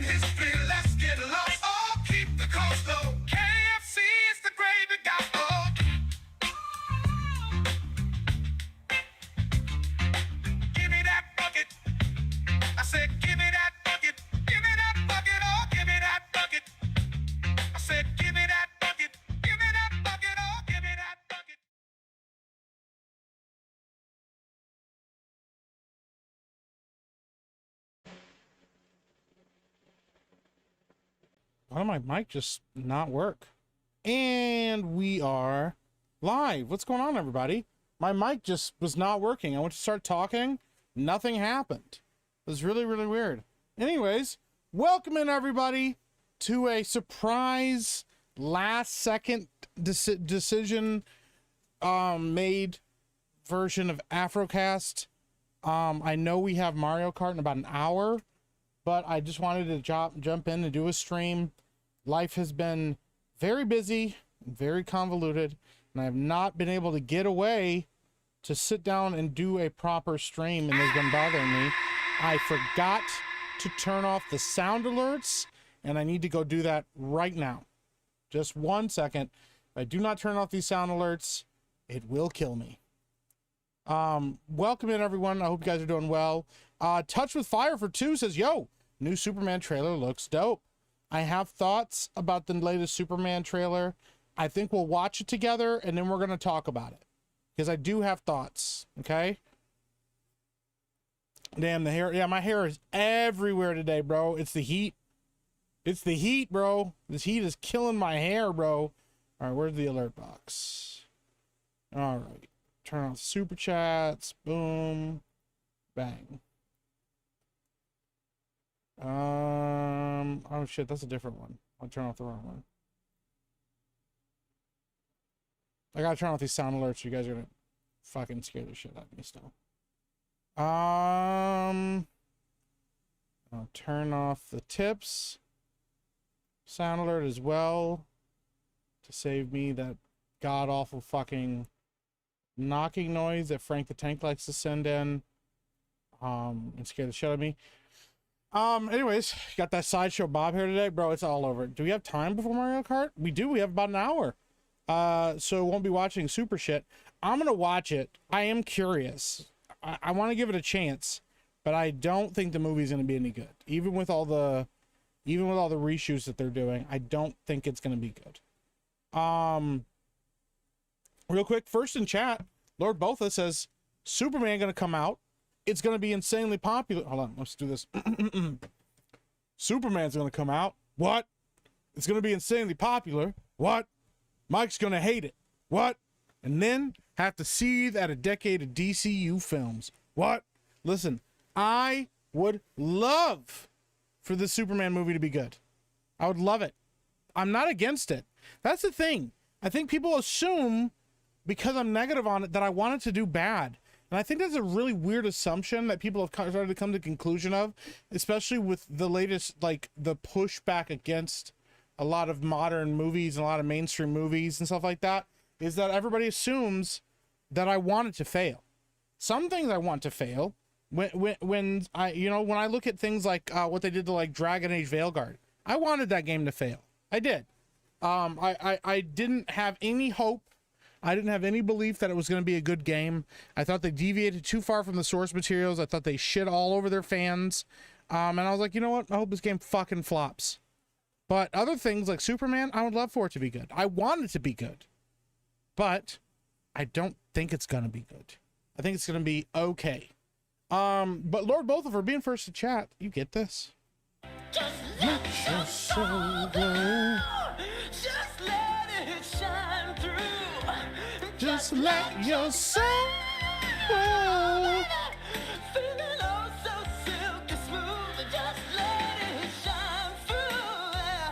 history, let's get lost. Oh, keep the coast low. KFC is the gravy gobble. Give me that bucket. I said, give me that bucket. Give me that bucket. Oh, give me that bucket. I said, give me that bucket. Give me that bucket. Oh, give me that bucket. Why did my mic just not work? And we are live. What's going on, everybody? My mic just was not working. I went to start talking. Nothing happened. It was really, really weird. Anyways, welcome in, everybody, to a surprise last-second decision made version of Afrocast. I know we have Mario Kart in about an hour, but I just wanted to jump in and do a stream. Life has been very busy, very convoluted, and I have not been able to get away to sit down and do a proper stream, and it's been bothering me. I forgot to turn off the sound alerts, and I need to go do that right now. Just 1 second. If I do not turn off these sound alerts, it will kill me. Welcome in, everyone. I hope you guys are doing well. Touch with Fire for 2 says, yo, new Superman trailer looks dope. I have thoughts about the latest Superman trailer. I think we'll watch it together, and then we're going to talk about it. Because I do have thoughts, okay? Damn, the hair. Yeah, my hair is everywhere today, bro. It's the heat. It's the heat, bro. This heat is killing my hair, bro. All right, where's the alert box? All right. Turn off super chats. Boom. Bang. Oh shit, that's a different one. I'll turn off the wrong one. I gotta turn off these sound alerts. You guys are gonna fucking scare the shit out of me still. I'll turn off the tips sound alert as well to save me that god awful fucking knocking noise that Frank the Tank likes to send in and scare the shit out of me. Anyways, got that Sideshow Bob here today, bro. It's all over. Do we have time before Mario Kart? We do. We have about an hour. So won't be watching super shit. I'm gonna watch it. I am curious. I want to give it a chance, but I don't think the movie's gonna be any good. Even with all the reshoots that they're doing, I don't think it's gonna be good. Real quick, first in chat, Lord Botha says Superman gonna come out. It's gonna be insanely popular. Hold on, let's do this. Superman's gonna come out. What? It's gonna be insanely popular. What? Mike's gonna hate it. What? And then have to seethe at a decade of DCU films. What? Listen, I would love for the Superman movie to be good. I would love it. I'm not against it. That's the thing. I think people assume because I'm negative on it that I want it to do bad. And I think that's a really weird assumption that people have started to come to the conclusion of, especially with the latest, like, the pushback against a lot of modern movies and a lot of mainstream movies and stuff like that, is that everybody assumes that I want it to fail. Some things I want to fail. When I look at things like what they did to, like, Dragon Age Veilguard, I wanted that game to fail. I did. I didn't have any hope. I didn't have any belief that it was going to be a good game. I thought they deviated too far from the source materials. I thought they shit all over their fans. And I was like, you know what? I hope this game fucking flops. But other things like Superman, I would love for it to be good. I want it to be good. But I don't think it's going to be good. I think it's going to be okay. But Lord Botha, for being first to chat, you get this. Just let your soul go. Just let it shine through. Just let your soul go. Feeling oh so silky smooth. Just let it shine through.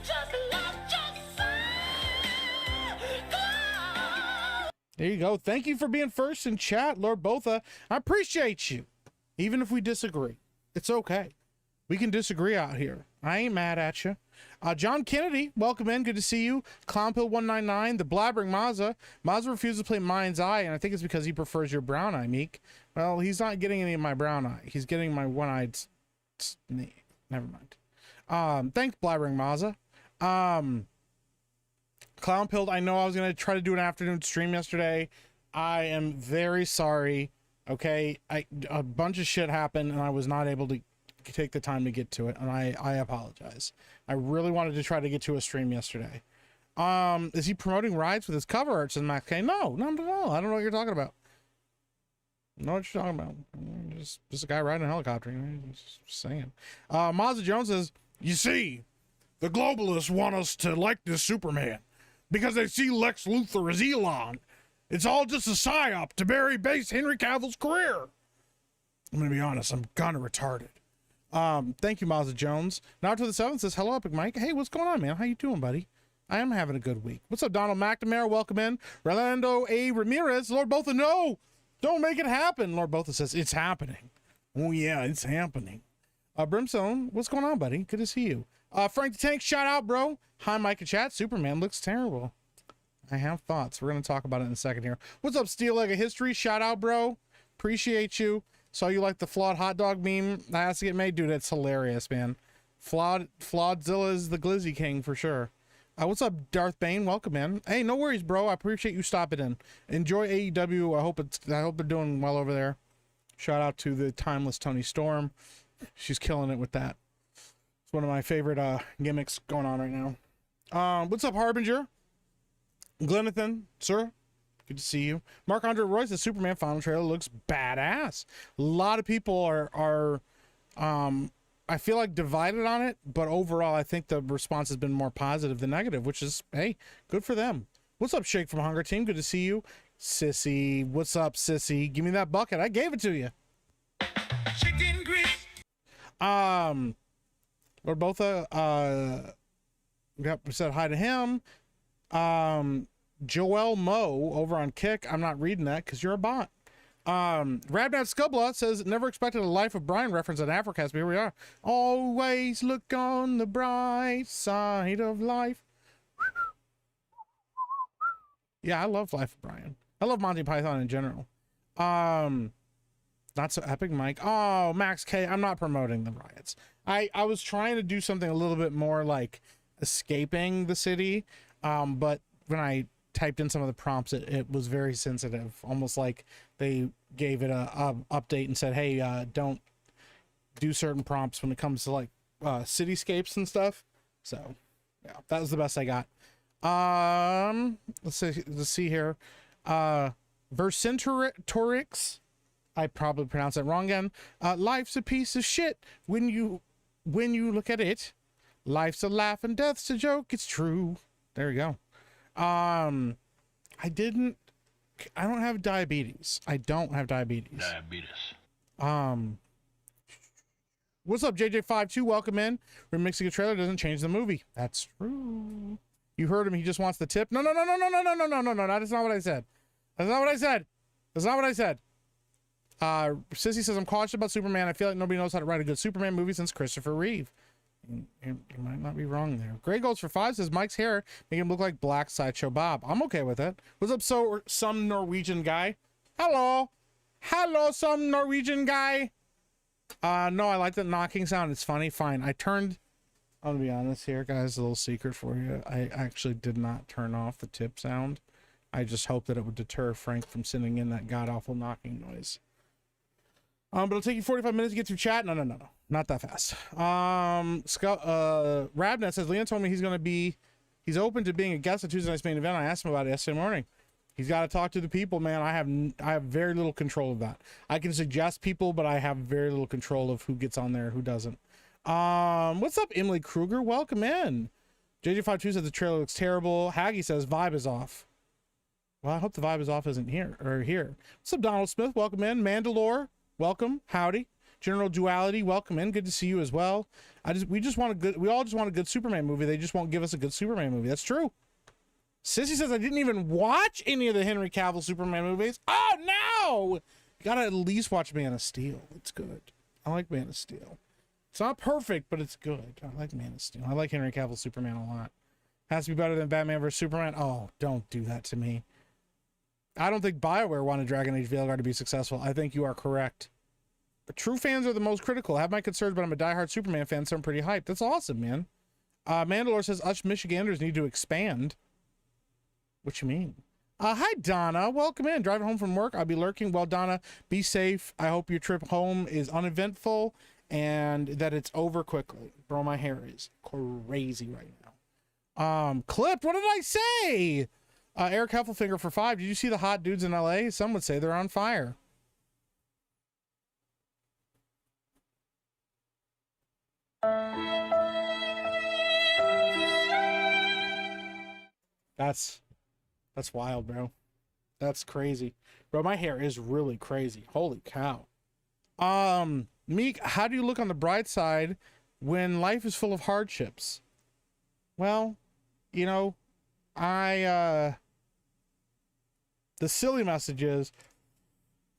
Just let your soul go. There you go. Thank you for being first in chat, Lord Botha. I appreciate you. Even if we disagree, it's okay. We can disagree out here. I ain't mad at you. John Kennedy, welcome in. Good to see you. Clownpill199, the blabbering Mazza. Mazza refuses to play Mind's Eye, and I think it's because he prefers your brown eye, Meek. Well, he's not getting any of my brown eye. He's getting my one-eyed... Never mind. Thanks, Blabbering Maza. Clown Pilled, I know I was going to try to do an afternoon stream yesterday. I am very sorry. Okay. A bunch of shit happened and I was not able to take the time to get to it. And I apologize. I really wanted to try to get to a stream yesterday. Is he promoting rides with his cover art? Says Max K. No, not at all. I don't know what you're talking about. Know what you're talking about. Just a guy riding a helicopter. Just saying. Mazda Jones says, you see, the globalists want us to like this Superman because they see Lex Luthor as Elon. It's all just a psyop to bury base Henry Cavill's career. I'm going to be honest. I'm kind of retarded. Thank you, Mazda Jones. Now to the 7th says, hello, Epic Mike. Hey, what's going on, man? How you doing, buddy? I am having a good week. What's up, Donald McNamara? Welcome in. Rolando A. Ramirez. Lord Botha, no. Don't make it happen. Lord Botha says, it's happening. Oh, yeah, it's happening. Brimstone, what's going on, buddy? Good to see you. Frank the Tank, shout out, bro. Hi, Mike and chat. Superman looks terrible. I have thoughts. We're going to talk about it in a second here. What's up, Steel Leg of History? Shout out, bro. Appreciate you. Saw you like the flawed hot dog meme that has to get made. Dude, it's hilarious, man. Flawedzilla is the Glizzy King for sure. What's up, Darth Bane? Welcome in. Hey, no worries, bro. I appreciate you stopping in. Enjoy AEW. I hope they're doing well over there. Shout out to the timeless Tony Storm. She's killing it with that. It's one of my favorite gimmicks going on right now. What's up, Harbinger? Glenathan, sir. Good to see you. Marc-Andre Royce, the Superman final trailer looks badass. A lot of people are I feel like divided on it, but overall I think the response has been more positive than negative, which is, hey, good for them. What's up, Shake from Hunger Team? Good to see you. Sissy, what's up, Sissy? Give me that bucket. I gave it to you. Chicken grits. We're both we said hi to him. Joel Mo over on Kick. I'm not reading that because you're a bot. Rabnat Scubla says, never expected a Life of Brian reference at Africast, but here we are. Always look on the bright side of life. Yeah, I love Life of Brian. I love Monty Python in general. Not so epic, Mike. Oh, Max K, I'm not promoting the riots. I was trying to do something a little bit more like escaping the city, but when I typed in some of the prompts, it was very sensitive, almost like they gave it a update and said, hey, don't do certain prompts when it comes to like cityscapes and stuff. So yeah, that was the best I got. Let's see here. Vercingetorix, I probably pronounced that wrong again. Life's a piece of shit when you look at it. Life's a laugh and death's a joke. It's true. There we go. I don't have diabetes. I don't have diabetes. What's up, JJ52? Welcome in. Remixing a trailer doesn't change the movie. That's true. You heard him. He just wants the tip. No. That is not what I said. That's not what I said. That's not what I said. Sissy says, I'm cautious about Superman. I feel like nobody knows how to write a good Superman movie since Christopher Reeve. You might not be wrong there. Grey Goals for 5 says, Mike's hair make him look like Black Sideshow Bob. I'm okay with it. What's up, some Norwegian guy? Hello, some Norwegian guy. No, I like the knocking sound. It's funny. Fine. I'm gonna be honest here, guys. A little secret for you. I actually did not turn off the tip sound. I just hoped that it would deter Frank from sending in that god awful knocking noise. But it'll take you 45 minutes to get through chat. No. Not that fast. Rabnet says, Leon told me he's open to being a guest at Tuesday Night's Main Event. I asked him about it yesterday morning. He's got to talk to the people, man. I have very little control of that. I can suggest people, but I have very little control of who gets on there and who doesn't. What's up, Emily Kruger? Welcome in. JJ52 says the trailer looks terrible. Haggy says vibe is off. Well, I hope the vibe is off isn't here. What's up, Donald Smith? Welcome in. Mandalore, welcome. Howdy. General Duality, welcome in. Good to see you as well. We all just want a good Superman movie. They just won't give us a good Superman movie. That's true. Sissy says I didn't even watch any of the Henry Cavill Superman movies. Oh no! You gotta at least watch Man of Steel. It's good. I like Man of Steel. It's not perfect, but it's good. I like Man of Steel. I like Henry Cavill Superman a lot. Has to be better than Batman vs Superman. Oh, don't do that to me. I don't think BioWare wanted Dragon Age Veilguard to be successful. I think you are correct. True fans are the most critical. I have my concerns, but I'm a diehard Superman fan, so I'm pretty hyped. That's awesome, man. Mandalore says us Michiganders need to expand. What you mean? Hi, Donna. Welcome in. Driving home from work. I'll be lurking. Well, Donna, be safe. I hope your trip home is uneventful and that it's over quickly. Bro, my hair is crazy right now. Clipped. What did I say? Eric Heffelfinger for 5. Did you see the hot dudes in LA? Some would say they're on fire. That's wild, bro. That's crazy. Bro, my hair is really crazy. Holy cow. Meek, how do you look on the bright side when life is full of hardships? Well, you know, the silly message is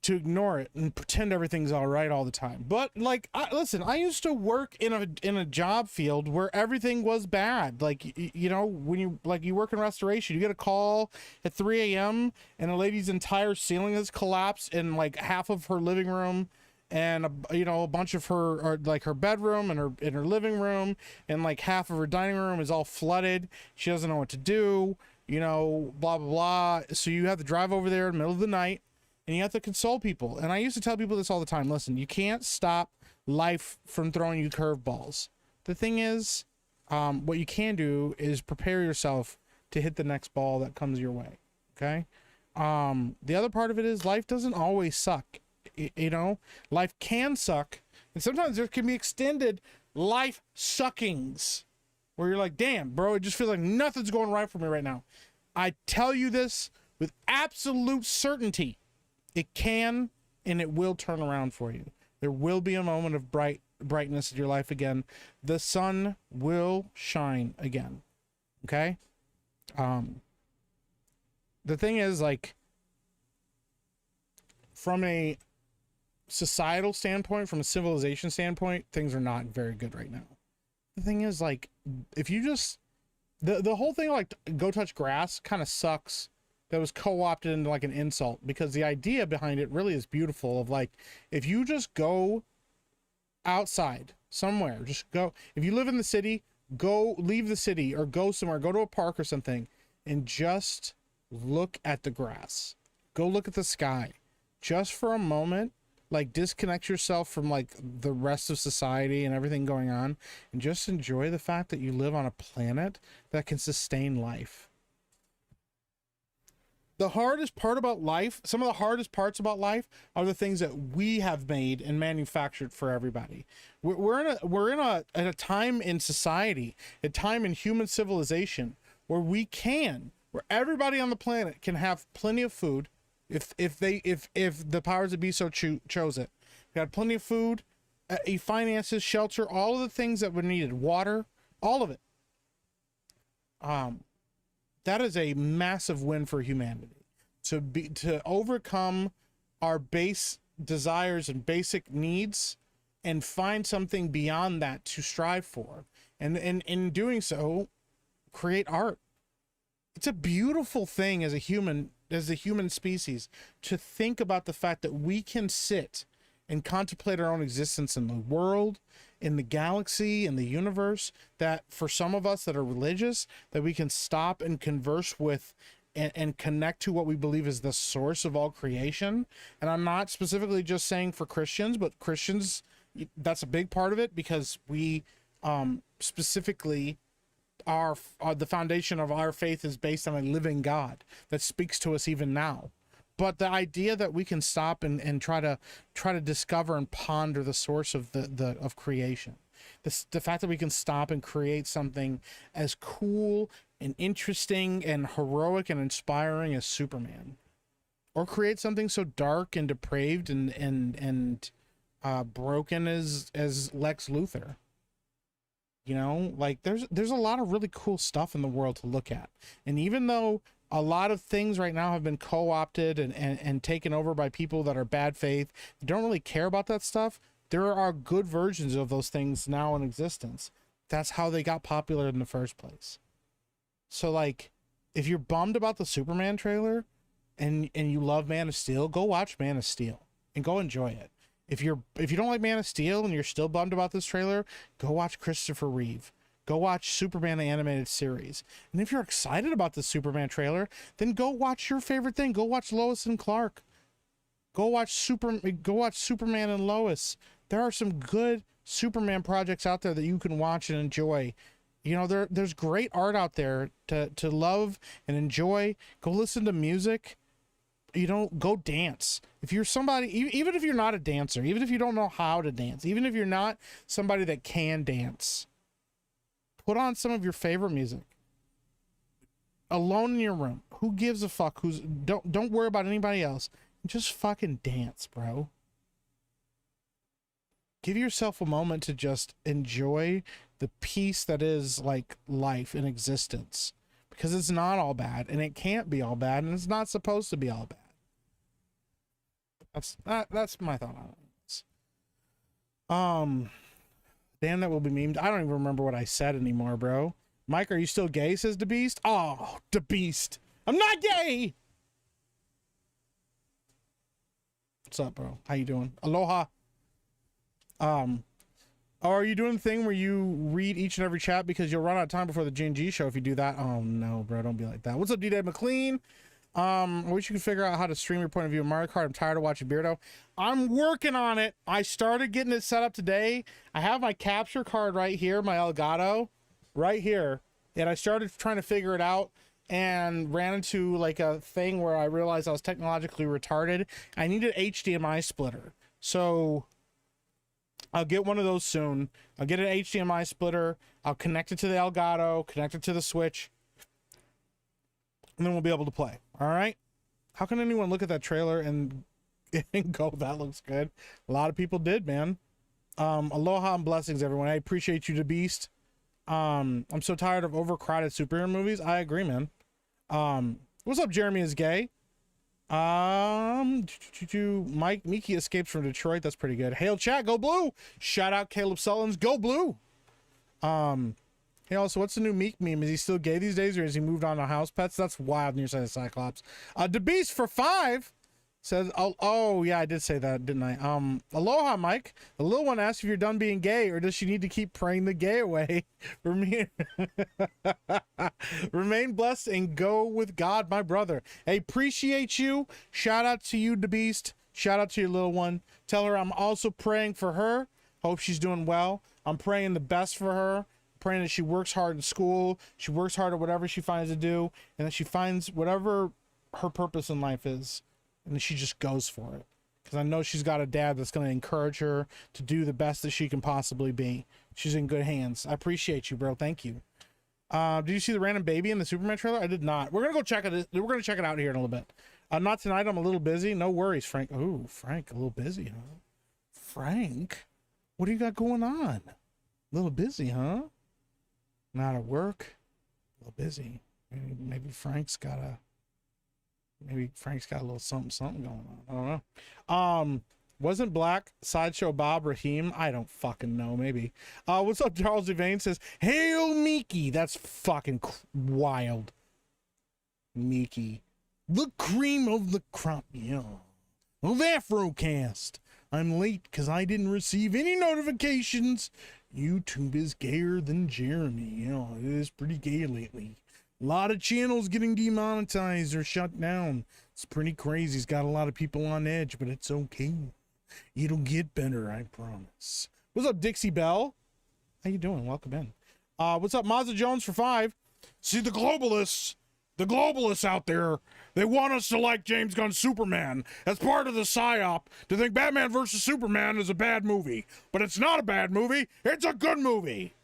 to ignore it and pretend everything's all right all the time. But like, listen, I used to work in a job field where everything was bad. Like, you know, when you work in restoration, you get a call at 3 a.m. and a lady's entire ceiling has collapsed in like half of her living room and a bunch of her, or like her bedroom and her living room, and like half of her dining room is all flooded. She doesn't know what to do, you know, blah blah blah. So you have to drive over there in the middle of the night and you have to console people. And I used to tell people this all the time. Listen, you can't stop life from throwing you curveballs. The thing is, what you can do is prepare yourself to hit the next ball that comes your way. Okay. The other part of it is life doesn't always suck. You know, life can suck. And sometimes there can be extended life suckings where you're like, damn, bro, it just feels like nothing's going right for me right now. I tell you this with absolute certainty. It can and it will turn around for you. There will be a moment of brightness in your life again. The sun will shine again. Okay? The thing is, like, from a societal standpoint, from a civilization standpoint, things are not very good right now. The thing is, like, if you just the whole thing, like, go touch grass kind of sucks. That was co-opted into like an insult, because the idea behind it really is beautiful. Of like, if you just go outside somewhere, just go, if you live in the city, go leave the city or go somewhere, go to a park or something and just look at the grass, go look at the sky just for a moment, like disconnect yourself from like the rest of society and everything going on, and just enjoy the fact that you live on a planet that can sustain life. The hardest part about life, some of the hardest parts about life, are the things that we have made and manufactured for everybody. We're in a time in society, a time in human civilization where where everybody on the planet can have plenty of food, if the powers that be so chose it. We had plenty of food, finances, shelter, all of the things that were needed, water, all of it. That is a massive win for humanity, to overcome our base desires and basic needs and find something beyond that to strive for. And in doing so, create art. It's a beautiful thing as a human species to think about the fact that we can sit and contemplate our own existence in the world, in the galaxy, in the universe, that for some of us that are religious, that we can stop and converse with and connect to what we believe is the source of all creation. And I'm not specifically just saying for Christians, but Christians, that's a big part of it, because we specifically are the foundation of our faith is based on a living God that speaks to us even now. But the idea that we can stop and try to discover and ponder the source of of creation, the fact that we can stop and create something as cool and interesting and heroic and inspiring as Superman, or create something so dark and depraved and broken as Lex Luthor. You know, like there's a lot of really cool stuff in the world to look at, and even though a lot of things right now have been co-opted and taken over by people that are bad faith, don't really care about that stuff, there are good versions of those things now in existence. That's how they got popular in the first place. So, like, if you're bummed about the Superman trailer and you love Man of Steel, go watch Man of Steel and go enjoy it. If you don't like Man of Steel and you're still bummed about this trailer, go watch Christopher Reeve. Go watch Superman the Animated Series. And if you're excited about the Superman trailer, then go watch your favorite thing. Go watch Lois and Clark. Go watch Superman and Lois. There are some good Superman projects out there that you can watch and enjoy. You know, there's great art out there to love and enjoy. Go listen to music. You know, go dance. If you're somebody, even if you're not a dancer, even if you don't know how to dance, even if you're not somebody that can dance, put on some of your favorite music. Alone in your room. Who gives a fuck? Don't worry about anybody else. Just fucking dance, bro. Give yourself a moment to just enjoy the peace that is like life and existence, because it's not all bad, and it can't be all bad, and it's not supposed to be all bad. That's my thought on it. Damn, that will be memed. I don't even remember what I said anymore, bro. Mike, are you still gay? Says the Beast. Oh, the Beast. I'm not gay. What's up, bro? How you doing? Aloha. Are you doing the thing where you read each and every chat because you'll run out of time before the G&G show if you do that? Oh no, bro, don't be like that. What's up, D-Day McLean? I wish you could figure out how to stream your point of view of Mario Kart. I'm tired of watching Beardo. I'm working on it. I started getting it set up today. I have my capture card right here, my Elgato, right here. And I started trying to figure it out and ran into like a thing where I realized I was technologically retarded. I needed HDMI splitter. So I'll get one of those soon. I'll get an HDMI splitter. I'll connect it to the Elgato, connect it to the Switch, and then we'll be able to play. All right. How can anyone look at that trailer and go, that looks good? A lot of people did, man. Aloha and blessings, everyone. I appreciate you, the Beast. I'm so tired of overcrowded superhero movies. I agree, man. What's up, Jeremy is gay? Mike Miki escapes from Detroit. That's pretty good. Hail chat, go blue. Shout out Caleb Sullins, go blue. Hey, also, what's the new Meek meme? Is he still gay these days, or has he moved on to house pets? That's wild. Near side of Cyclops. The Beast for 5 says, oh yeah, I did say that, didn't I? Aloha, Mike. The little one asked if you're done being gay, or does she need to keep praying the gay away? Remain blessed and go with God, my brother. Hey, appreciate you. Shout out to you, the Beast. Shout out to your little one. Tell her I'm also praying for her. Hope she's doing well. I'm praying the best for her. Praying that she works hard in school, she works hard at whatever she finds to do, and that she finds whatever her purpose in life is, and that she just goes for it. Because I know she's got a dad that's going to encourage her to do the best that she can possibly be. She's in good hands. I appreciate you, bro. Thank you. Did you see the random baby in the Superman trailer? I did not. We're gonna go check it. We're gonna check it out here in a little bit. Not tonight. I'm a little busy. No worries, Frank. Ooh, Frank, a little busy, huh? Frank, what do you got going on? A little busy, huh? Not at work, a little busy. Maybe Frank's got a little something going on. I don't know. Wasn't Black Sideshow Bob Raheem? I don't fucking know. Maybe. What's up? Charles Devane says, "Hail Miki." That's fucking wild. Miki, the cream of the crop, yeah, of Afrocast. I'm late because I didn't receive any notifications. YouTube is gayer than Jeremy. You know, it is pretty gay lately. A lot of channels getting demonetized or shut down. It's pretty crazy. He's got a lot of people on edge, but it's okay. It'll get better, I promise. What's up, Dixie Bell? How you doing? Welcome in. What's up, Mazda Jones for 5? See, the globalists out there, they want us to like James Gunn's Superman. That's part of the psyop, to think Batman versus Superman is a bad movie. But it's not a bad movie. It's a good movie.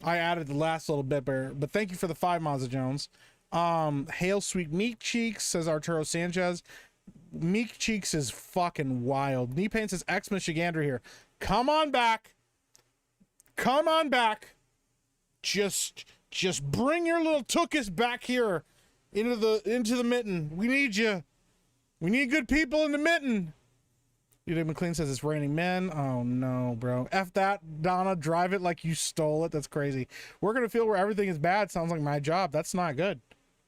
I added the last little bit there, but thank you for the 5, Mazda Jones. Hail Sweet Meek Cheeks, says Arturo Sanchez. Meek Cheeks is fucking wild. Knee Pain says X Michigander here. Come on back. Come on back. Just bring your little tookus back here into the mitten. We need you. We need good people in the mitten. Dude, McLean says it's raining men. Oh no, bro. F that, Donna. Drive it like you stole it. That's crazy. We're gonna feel where everything is bad. Sounds like my job. That's not good.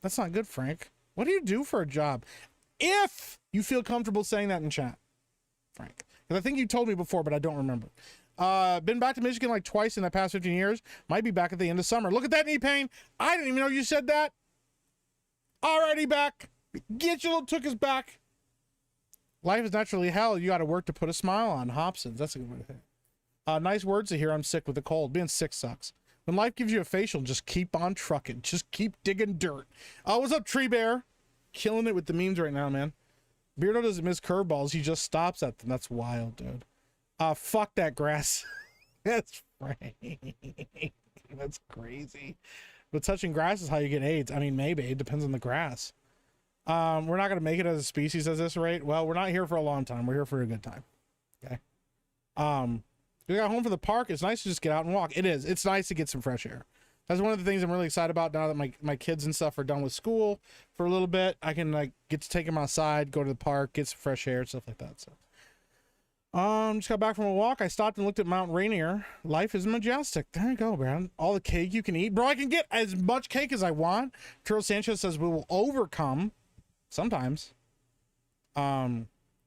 That's not good, Frank. What do you do for a job? If you feel comfortable saying that in chat, Frank. Because I think you told me before, but I don't remember. Been back to Michigan like twice in the past 15 years. Might be back at the end of summer. Look at that knee pain. I didn't even know you said that. Already back. Get your little tookers back. Life is naturally hell. You got to work to put a smile on. Hobson's. That's a good way to say it. Nice words to hear. I'm sick with the cold. Being sick sucks. When life gives you a facial, just keep on trucking. Just keep digging dirt. What's up, Tree Bear? Killing it with the memes right now, man. Beardo doesn't miss curveballs. He just stops at them. That's wild, dude. Fuck that grass. That's right. That's crazy. But touching grass is how you get AIDS. I mean, maybe. It depends on the grass. We're not going to make it as a species at this rate. Well, we're not here for a long time. We're here for a good time. Okay. We got home from the park. It's nice to just get out and walk. It is. It's nice to get some fresh air. That's one of the things I'm really excited about now that my kids and stuff are done with school for a little bit. I can like get to take them outside, go to the park, get some fresh air, stuff like that. So, just got back from a walk. I stopped and looked at Mount Rainier. Life is majestic. There you go, man. All the cake you can eat, bro. I can get as much cake as I want. Turtle Sanchez says we will overcome. Sometimes. No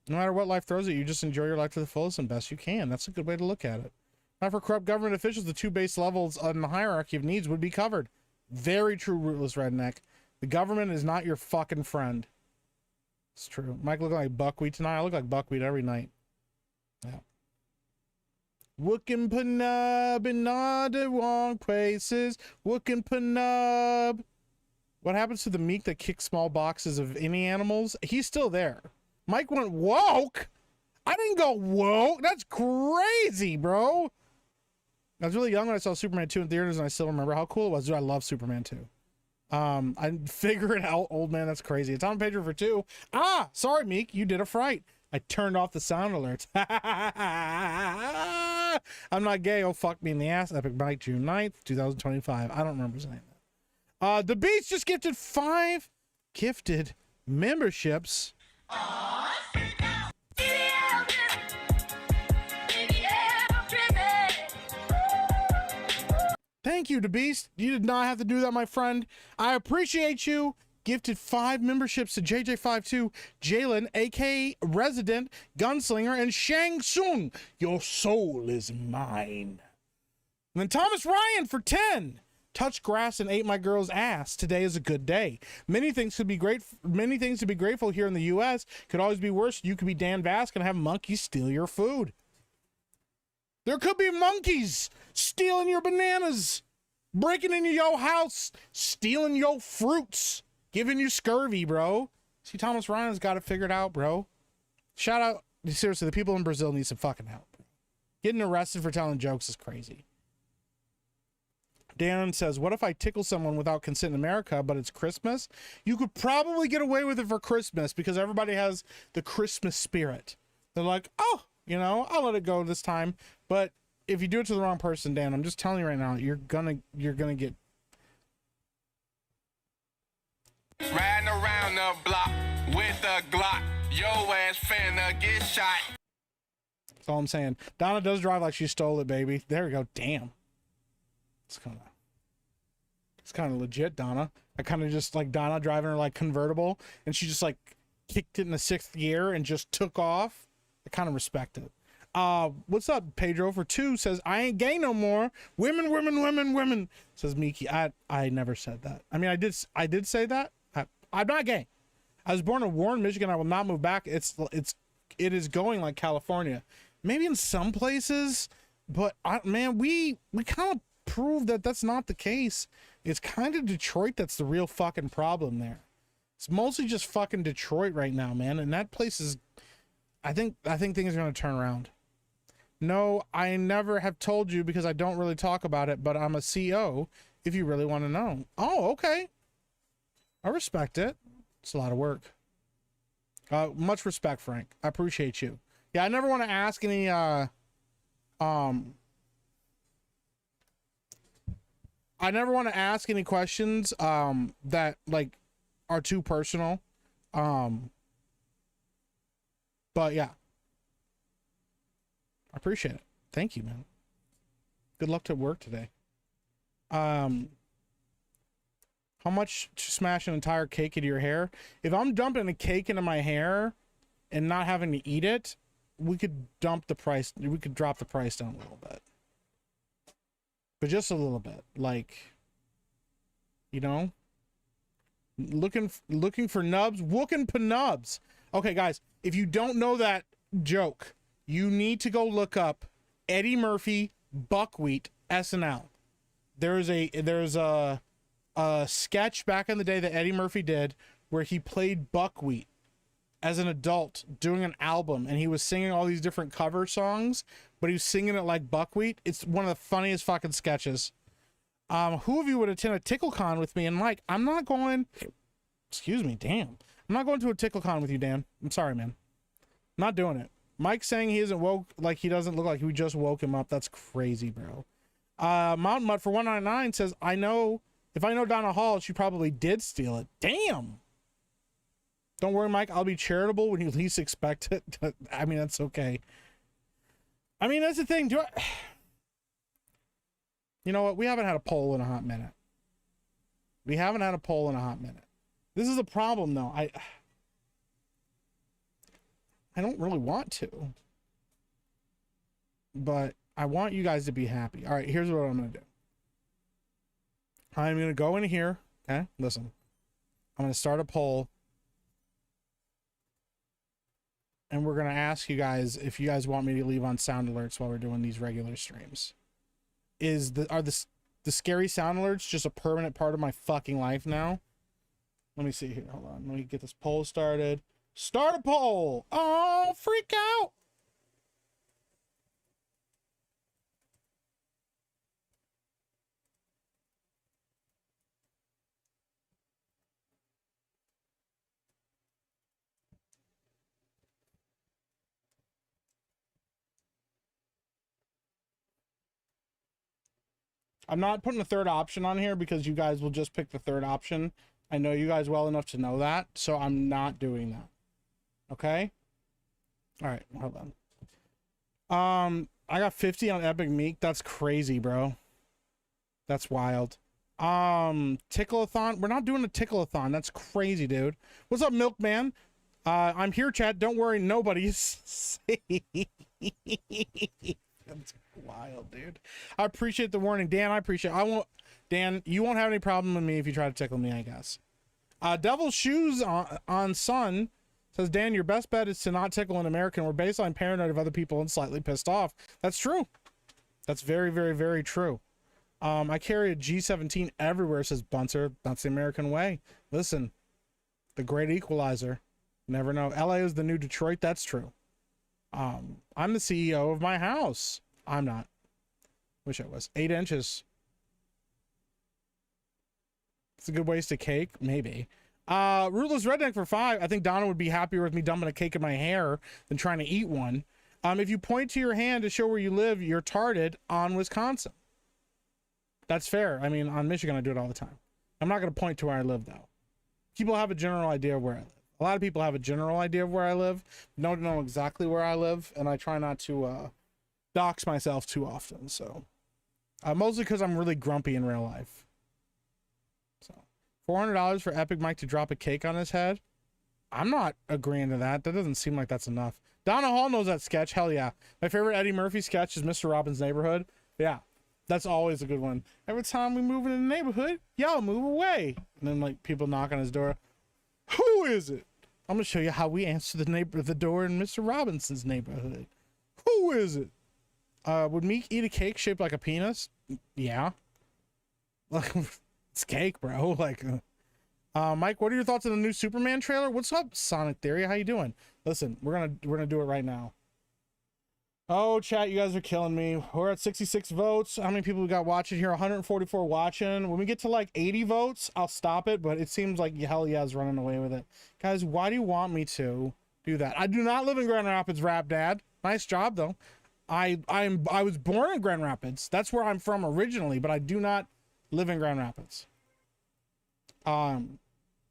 matter what life throws at you, just enjoy your life to the fullest and best you can. That's a good way to look at it. Not for corrupt government officials, the two base levels on the hierarchy of needs would be covered. Very true, rootless redneck. The government is not your fucking friend. It's true. Mike look like buckwheat tonight. I look like buckwheat every night. Yeah. Wookin' Panub in all the wrong places. Wookin' Panub. What happens to the meek that kicks small boxes of any animals? He's still there. Mike went woke. I didn't go woke. That's crazy, bro. I was really young when I saw Superman 2 in theaters, and I still remember how cool it was. Dude, I love Superman 2. I figure it out, old man. That's crazy. It's on pager for 2. Sorry, Meek. You did a fright. I turned off the sound alerts. I'm not gay. Oh, fuck me in the ass. Epic Night, June 9th, 2025. I don't remember saying that. The Beast just gifted 5 gifted memberships. Thank you, the Beast. You did not have to do that, my friend. I appreciate you. Gifted 5 memberships to JJ52, Jalen, aka Resident, Gunslinger, and Shang Tsung. Your soul is mine. And then Thomas Ryan for 10. Touched grass and ate my girl's ass. Today is a good day. Many things to be grateful here in the U.S. Could always be worse. You could be Dan Vasc and have monkeys steal your food. There could be monkeys stealing your bananas, breaking into your house, stealing your fruits, giving you scurvy, bro. See, Thomas Ryan's got it figured out, bro. Shout out. Seriously, the people in Brazil need some fucking help. Getting arrested for telling jokes is crazy. Dan says, what if I tickle someone without consent in America, but it's Christmas? You could probably get away with it for Christmas because everybody has the Christmas spirit. They're like, oh, you know, I'll let it go this time. But if you do it to the wrong person, Dan, I'm just telling you right now, you're gonna get riding around the block with a Glock. Your ass finna get shot. That's all I'm saying. Donna does drive like she stole it, baby. There we go. Damn. It's kind of legit, Donna. I kind of just like Donna driving her like convertible, and she just like kicked it in the 6th gear and just took off. I kind of respect it. What's up, Pedro for 2 says, I ain't gay no more. Women, says Miki. I never said that. I mean, I did say that. I'm not gay. I was born in Warren, Michigan. I will not move back. It is going like California. Maybe in some places, but man, we kind of proved that that's not the case. It's kind of Detroit that's the real fucking problem there. It's mostly just fucking Detroit right now, man. And that place is, I think things are going to turn around. No, I never have told you because I don't really talk about it, but I'm a CO if you really want to know. Oh, okay. I respect it. It's a lot of work. Much respect, Frank. I appreciate you. Yeah, I never want to ask any, I never want to ask any questions, that like are too personal. But yeah, I appreciate it. Thank you, man. Good luck to work today. How much to smash an entire cake into your hair? If I'm dumping a cake into my hair and not having to eat it, we could dump the price. We could drop the price down a little bit, but just a little bit. Like, you know, looking for nubs, wookin' panubs. Okay, guys, if you don't know that joke, you need to go look up Eddie Murphy Buckwheat SNL. There's a sketch back in the day that Eddie Murphy did where he played Buckwheat as an adult doing an album, and he was singing all these different cover songs, but he was singing it like Buckwheat. It's one of the funniest fucking sketches. Who of you would attend a TickleCon with me? And Mike, I'm not going, excuse me, damn. I'm not going to a TickleCon with you, Dan. I'm sorry, man. I'm not doing it. Mike saying he isn't woke, like he doesn't look like we just woke him up. That's crazy, bro. Mountain Mutt for 199 says, if I know Donna Hall, she probably did steal it. Damn. Don't worry, Mike. I'll be charitable when you least expect it. I mean, that's okay. I mean, that's the thing. You know what? We haven't had a poll in a hot minute. We haven't had a poll in a hot minute. This is a problem, though. I don't really want to. But I want you guys to be happy. All right, here's what I'm going to do. I'm going to go in here. Okay, listen. I'm going to start a poll. And we're going to ask you guys if you guys want me to leave on sound alerts while we're doing these regular streams. Are the scary sound alerts just a permanent part of my fucking life now? Let me see here. Hold on. Let me get this poll started. Start a poll. Oh, freak out. I'm not putting a third option on here because you guys will just pick the third option. I know you guys well enough to know that, so I'm not doing that. Okay? All right, hold on. I got 50 on Epic Meek. That's crazy, bro. That's wild. Tickle-a-thon. We're not doing a tickle-a-thon. That's crazy, dude. What's up, Milkman? I'm here, chat. Don't worry, nobody's safe. That's wild, dude. I appreciate the warning, Dan. Dan, you won't have any problem with me if you try to tickle me, I guess. Devil's Shoes on Sun says, Dan, your best bet is to not tickle an American. We're baseline paranoid of other people and slightly pissed off. That's true. That's very, very, very true. I carry a G17 everywhere, says Bunter. That's the American way. Listen, the great equalizer. Never know. LA is the new Detroit. That's true. I'm the CEO of my house. I'm not. Wish I was. 8 inches. It's a good waste of cake. Maybe. Rootless Redneck for 5. I think Donna would be happier with me dumping a cake in my hair than trying to eat one. If you point to your hand to show where you live, you're tarded on Wisconsin. That's fair. I mean, on Michigan, I do it all the time. I'm not going to point to where I live, though. People have a general idea of where I live. A lot of people have a general idea of where I live. Don't know exactly where I live, and I try not to dox myself too often. So, mostly because I'm really grumpy in real life. So, $400 for Epic Mike to drop a cake on his head. I'm not agreeing to that. That doesn't seem like that's enough. Donna Hall knows that sketch. Hell yeah. My favorite Eddie Murphy sketch is Mr. Robin's Neighborhood. Yeah, that's always a good one. Every time we move in the neighborhood, y'all move away. And then like people knock on his door. Who is it? I'm gonna show you how we answer the door in Mr. Robinson's neighborhood. Who is it? Would Meek eat a cake shaped like a penis? Yeah. Like it's cake, bro. Like, Mike, what are your thoughts on the new Superman trailer? What's up, Sonic Theory? How you doing? Listen, we're gonna do it right now. Oh, chat, you guys are killing me. We're at 66 votes. How many people we got watching here? 144 watching. When we get to like 80 votes, I'll stop it, but it seems like hell yeah is running away with it. Guys, why do you want me to do that? I do not live in Grand Rapids, Rap Dad. Nice job though. I was born in Grand Rapids. That's where I'm from originally, but I do not live in Grand Rapids. All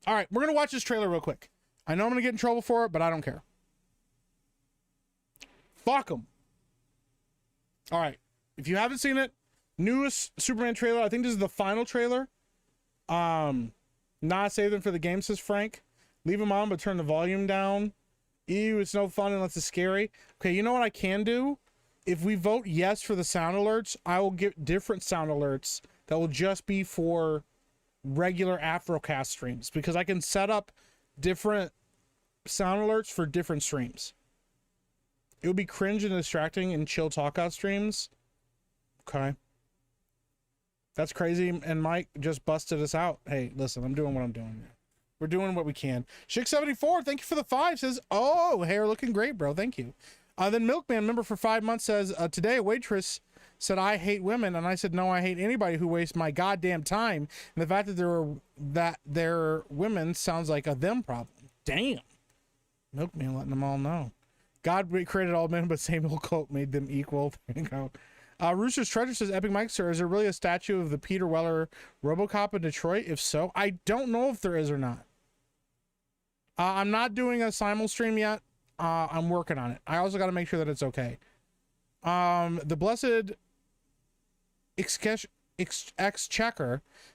right, we're gonna watch this trailer real quick. I know I'm gonna get in trouble for it, but I don't care. Fuck them. All right, if you haven't seen it, newest Superman trailer. I think this is the final trailer. Not save them for the game, says Frank. Leave them on, but turn the volume down. Ew, it's no fun unless it's scary. Okay, you know what I can do? If we vote yes for the sound alerts, I will get different sound alerts that will just be for regular Afrocast streams, because I can set up different sound alerts for different streams. It would be cringe and distracting in chill talkout streams. Okay. That's crazy, and Mike just busted us out. Hey, listen, I'm doing what I'm doing. We're doing what we can. Chick74, thank you for the 5. Says, oh, hair looking great, bro. Thank you. Then Milkman, member for 5 months, says, today a waitress said, I hate women. And I said, no, I hate anybody who wastes my goddamn time. And the fact that they're women sounds like a them problem. Damn. Milkman letting them all know. God created all men, but Samuel Colt made them equal. There you go. Rooster's Treasure says, Epic Mike, sir, is there really a statue of the Peter Weller RoboCop in Detroit? If so, I don't know if there is or not. I'm not doing a simul stream yet. I'm working on it. I also got to make sure that it's okay. The Blessed Exchequer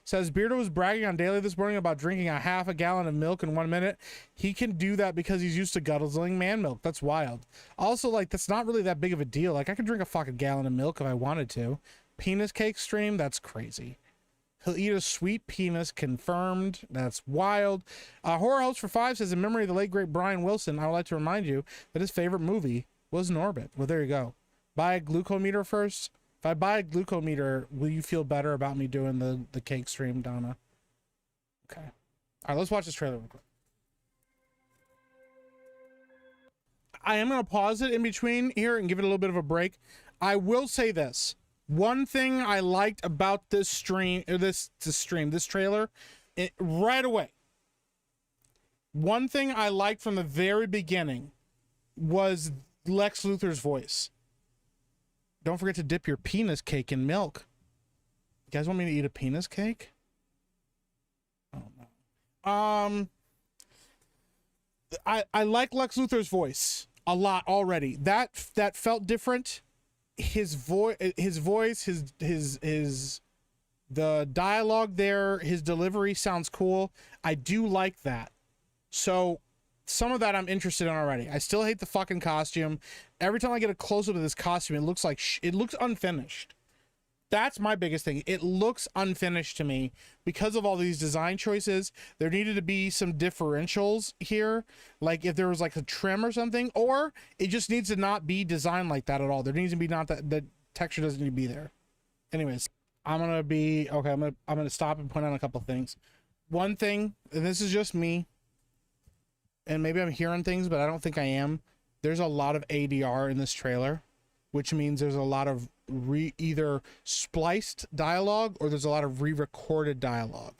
says, Beardo was bragging on Daily this morning about drinking a half a gallon of milk in 1 minute. He can do that because he's used to guzzling man milk. That's wild. Also, like, that's not really that big of a deal. Like, I could drink a fucking gallon of milk if I wanted to. Penis cake stream? That's crazy. He'll eat a sweet penis, confirmed. That's wild. Horror Host for 5 says, in memory of the late great Brian Wilson, I would like to remind you that his favorite movie was In Orbit. Well, there you go. Buy a glucometer first. If I buy a glucometer, will you feel better about me doing the cake stream, Donna? Okay. All right, let's watch this trailer real quick. I am going to pause it in between here and give it a little bit of a break. I will say this. One thing I liked about this stream, or this trailer, right away. One thing I liked from the very beginning was Lex Luthor's voice. Don't forget to dip your penis cake in milk. You guys want me to eat a penis cake? Oh no. I like Lex Luthor's voice a lot already. That felt different. His voice, the dialogue there, his delivery sounds cool. I do like that. So some of that I'm interested in already. I still hate the fucking costume. Every time I get a close up of this costume, it looks like it looks unfinished. That's my biggest thing. It looks unfinished to me because of all these design choices. There needed to be some differentials here. Like if there was like a trim or something, or it just needs to not be designed like that at all. There needs to be not that, the texture doesn't need to be there. Anyways, I'm going to stop and point out a couple things. One thing, and this is just me, and maybe I'm hearing things, but I don't think I am. There's a lot of ADR in this trailer, which means there's a lot of either spliced dialogue or there's a lot of re-recorded dialogue.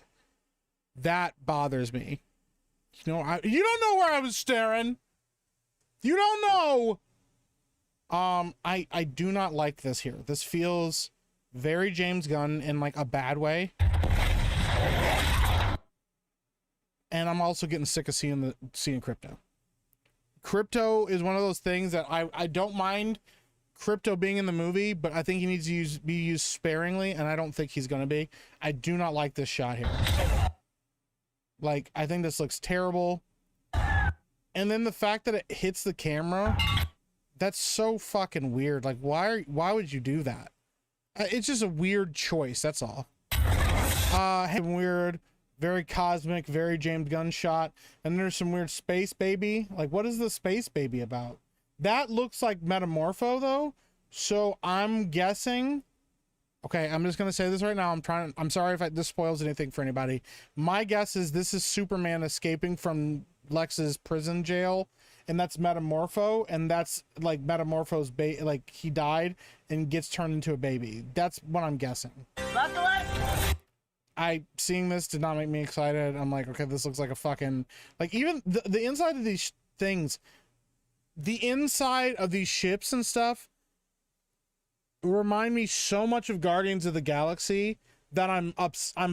That bothers me. You know, you don't know where I was staring. You don't know. I do not like this here. This feels very James Gunn in like a bad way. And I'm also getting sick of seeing Crypto. Crypto is one of those things that I don't mind Crypto being in the movie, but I think he needs to be used sparingly, and I don't think he's going to be. I do not like this shot here. Like, I think this looks terrible. And then the fact that it hits the camera, that's so fucking weird. Like, why would you do that? It's just a weird choice, that's all. Weird, very cosmic, very James Gunn shot. And there's some weird space baby. Like, what is the space baby about? That looks like Metamorpho though. So I'm guessing, okay, I'm just going to say this right now. I'm sorry if this spoils anything for anybody. My guess is this is Superman escaping from Lex's prison jail, and that's Metamorpho, and that's like Metamorpho's like he died and gets turned into a baby. That's what I'm guessing. Seeing this did not make me excited. I'm like, okay, this looks like a fucking, like, even the inside of these things, the inside of these ships and stuff remind me so much of Guardians of the Galaxy that I'm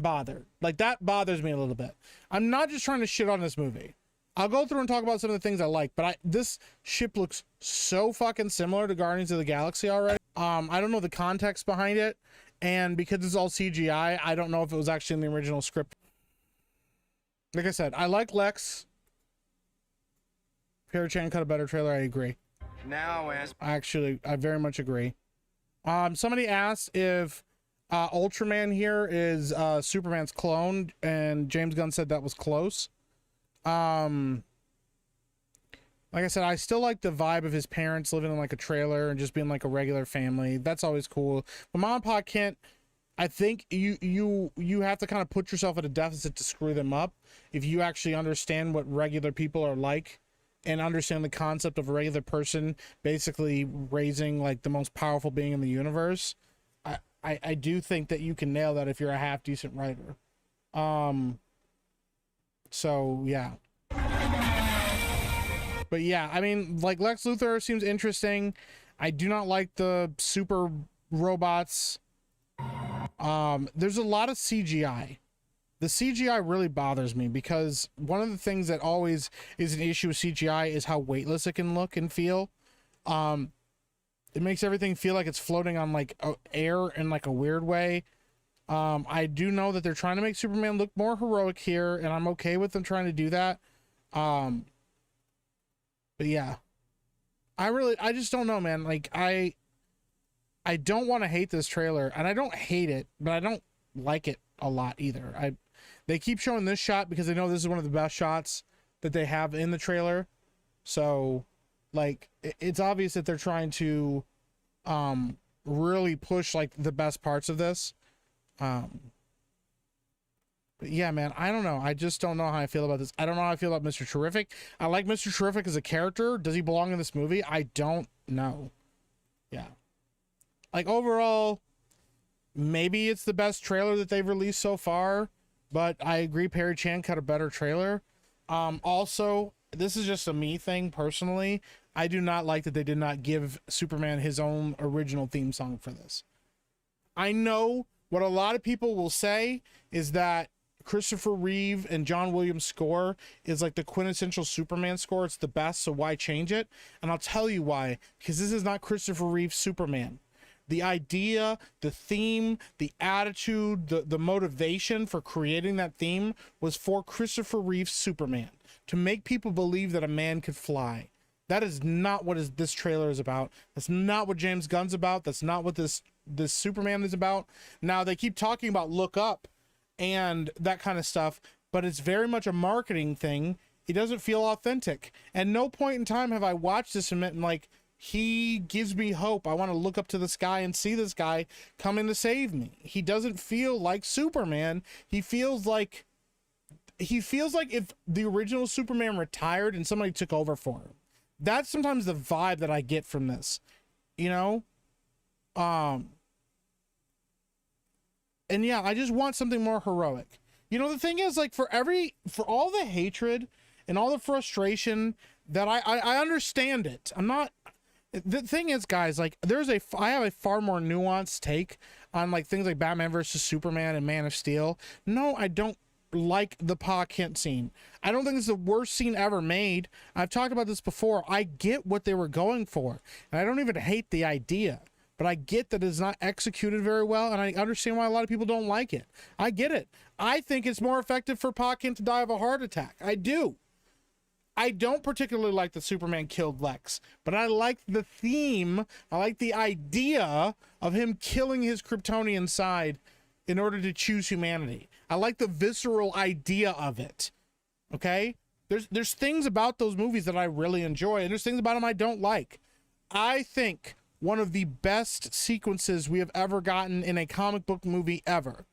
bothered. Like, that bothers me a little bit. I'm not just trying to shit on this movie. I'll go through and talk about some of the things I like, but this ship looks so fucking similar to Guardians of the Galaxy already. I don't know the context behind it, and because it's all CGI, I don't know if it was actually in the original script. Like I said, I like Lex. Perry Chan cut a better trailer. I agree. Now as I very much agree. Somebody asked if Ultraman here is Superman's clone, and James Gunn said that was close. Like I said, I still like the vibe of his parents living in like a trailer and just being like a regular family. That's always cool. But Mom and Pop can't. I think you have to kind of put yourself at a deficit to screw them up if you actually understand what regular people are like and understand the concept of a regular person basically raising like the most powerful being in the universe. I do think that you can nail that if you're a half decent writer. So yeah. But yeah, I mean, like Lex Luthor seems interesting. I do not like the super robots. There's a lot of CGI. The CGI really bothers me because one of the things that always is an issue with CGI is how weightless it can look and feel. It makes everything feel like it's floating on like air in like a weird way. I do know that they're trying to make Superman look more heroic here, and I'm okay with them trying to do that. But yeah, I just don't know, man. Like I don't want to hate this trailer, and I don't hate it, but I don't like it a lot either. They keep showing this shot because they know this is one of the best shots that they have in the trailer. So like it's obvious that they're trying to really push like the best parts of this. But yeah, man, I don't know. I just don't know how I feel about this. I don't know how I feel about Mr. Terrific. I like Mr. Terrific as a character. Does he belong in this movie? I don't know. Yeah. Like overall, maybe it's the best trailer that they've released so far, but I agree Perry Chan cut a better trailer. Also, this is just a me thing personally. I do not like that they did not give Superman his own original theme song for this. I know what a lot of people will say is that Christopher Reeve and John Williams' score is like the quintessential Superman score. It's the best, so why change it? And I'll tell you why. Because this is not Christopher Reeve's Superman. The idea, the theme, the attitude, the motivation for creating that theme was for Christopher Reeve's Superman. To make people believe that a man could fly. That is not what this trailer is about. That's not what James Gunn's about. That's not what this Superman is about. Now, they keep talking about Look Up and that kind of stuff, but it's very much a marketing thing. It doesn't feel authentic. At no point in time have I watched this and been like, he gives me hope. I want to look up to the sky and see this guy come in to save me. He doesn't feel like Superman. He feels like if the original Superman retired and somebody took over for him. That's sometimes the vibe that I get from this, you know? And yeah, I just want something more heroic. You know, the thing is, like, for all the hatred and all the frustration that I understand it. The thing is, guys, like, I have a far more nuanced take on like things like Batman versus Superman and Man of Steel. No, I don't like the Pa Kent scene. I don't think it's the worst scene ever made. I've talked about this before. I get what they were going for, and I don't even hate the idea, but I get that it's not executed very well, and I understand why a lot of people don't like it. I get it. I think it's more effective for Pa Kent to die of a heart attack. I do. I don't particularly like that Superman killed Lex, but I like the theme. I like the idea of him killing his Kryptonian side in order to choose humanity. I like the visceral idea of it. Okay? There's things about those movies that I really enjoy, and there's things about them I don't like. I think one of the best sequences we have ever gotten in a comic book movie ever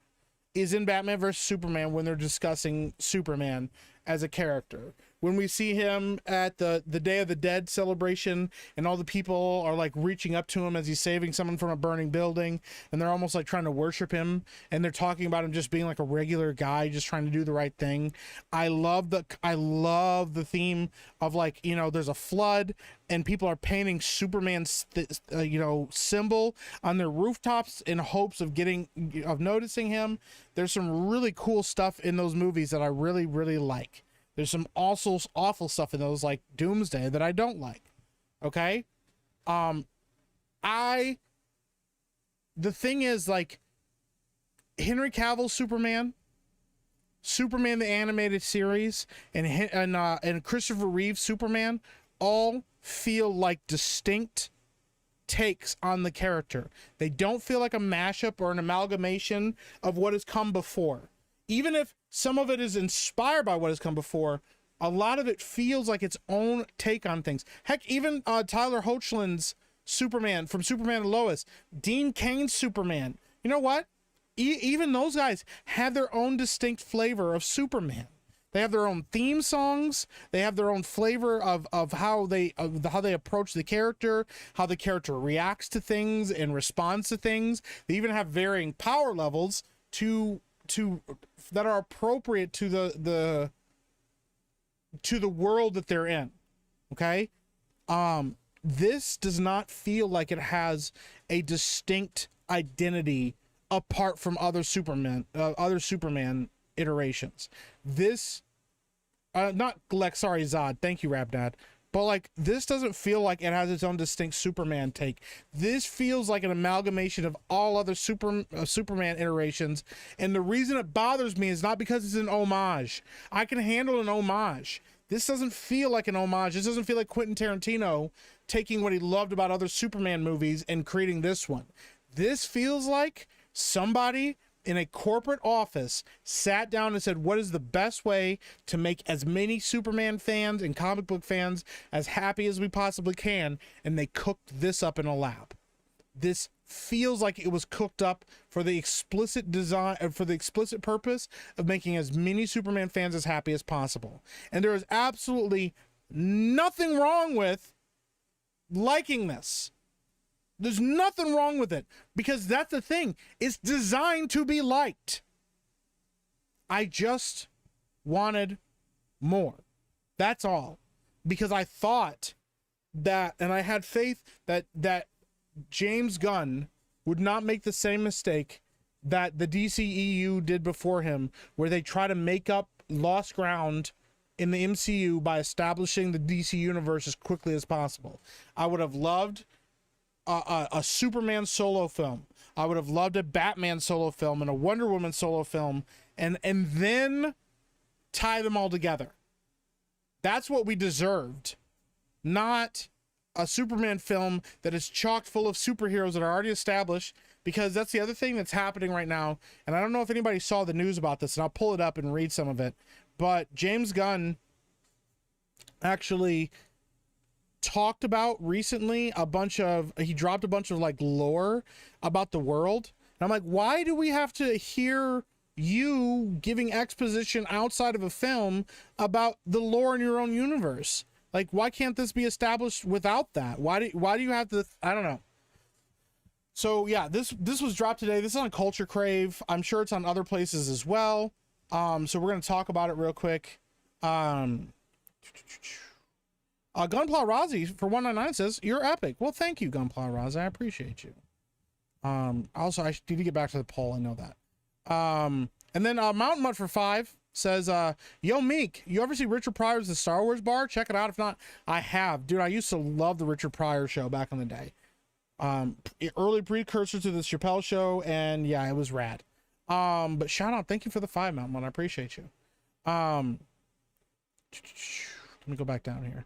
is in Batman vs. Superman when they're discussing Superman as a character. When we see him at the Day of the Dead celebration and all the people are like reaching up to him as he's saving someone from a burning building, and they're almost like trying to worship him, and they're talking about him just being like a regular guy just trying to do the right thing. I love the theme of, like, you know, there's a flood and people are painting Superman's symbol on their rooftops in hopes of noticing him. There's some really cool stuff in those movies that I really, really like. There's some also awful stuff in those, like Doomsday, that I don't like. Okay? The thing is, like, Henry Cavill's Superman the animated series, and Christopher Reeve's Superman all feel like distinct takes on the character. They don't feel like a mashup or an amalgamation of what has come before. Even if some of it is inspired by what has come before, a lot of it feels like its own take on things. Heck, even Tyler Hoechlin's Superman from Superman and Lois, Dean Cain's Superman. You know what? Even those guys have their own distinct flavor of Superman. They have their own theme songs. They have their own flavor of how they approach the character, how the character reacts to things and responds to things. They even have varying power levels that are appropriate to the world that they're in. Okay? This does not feel like it has a distinct identity apart from other Superman iterations. This, not Lex, sorry, Zod. Thank you, Rap Dad. But like, this doesn't feel like it has its own distinct Superman take. This feels like an amalgamation of all other Superman iterations. And the reason it bothers me is not because it's an homage. I can handle an homage. This doesn't feel like an homage. This doesn't feel like Quentin Tarantino taking what he loved about other Superman movies and creating this one. This feels like somebody in a corporate office sat down and said, what is the best way to make as many Superman fans and comic book fans as happy as we possibly can? And they cooked this up in a lab. This feels like it was cooked up for the explicit design, for the explicit purpose of making as many Superman fans as happy as possible. And there is absolutely nothing wrong with liking this. There's nothing wrong with it, because that's the thing. It's designed to be liked. I just wanted more. That's all. Because I thought that, and I had faith that James Gunn would not make the same mistake that the DCEU did before him, where they try to make up lost ground in the MCU by establishing the DC universe as quickly as possible. I would have loved a Superman solo film. I would have loved a Batman solo film and a Wonder Woman solo film, and then tie them all together. That's what we deserved, not a Superman film that is chock full of superheroes that are already established, because that's the other thing that's happening right now. And I don't know if anybody saw the news about this, and I'll pull it up and read some of it, but James Gunn actually talked about recently he dropped a bunch of like lore about the world. And I'm like, why do we have to hear you giving exposition outside of a film about the lore in your own universe? Like, why can't this be established without that? Why do you have to, I don't know. So yeah, this was dropped today. This is on Culture Crave. I'm sure it's on other places as well. So we're going to talk about it real quick. Gunpla Razi for 199 says, you're epic. Well, thank you, Gunpla Razi. I appreciate you. Also, I need to get back to the poll. I know that. And then Mountain Mutt for 5 says, yo, Meek, you ever see Richard Pryor's The Star Wars Bar? Check it out. If not, I have. Dude, I used to love the Richard Pryor show back in the day. Early precursor to the Chappelle show, and yeah, it was rad. But shout out, thank you for the 5, Mountain Mutt. I appreciate you. Let me go back down here.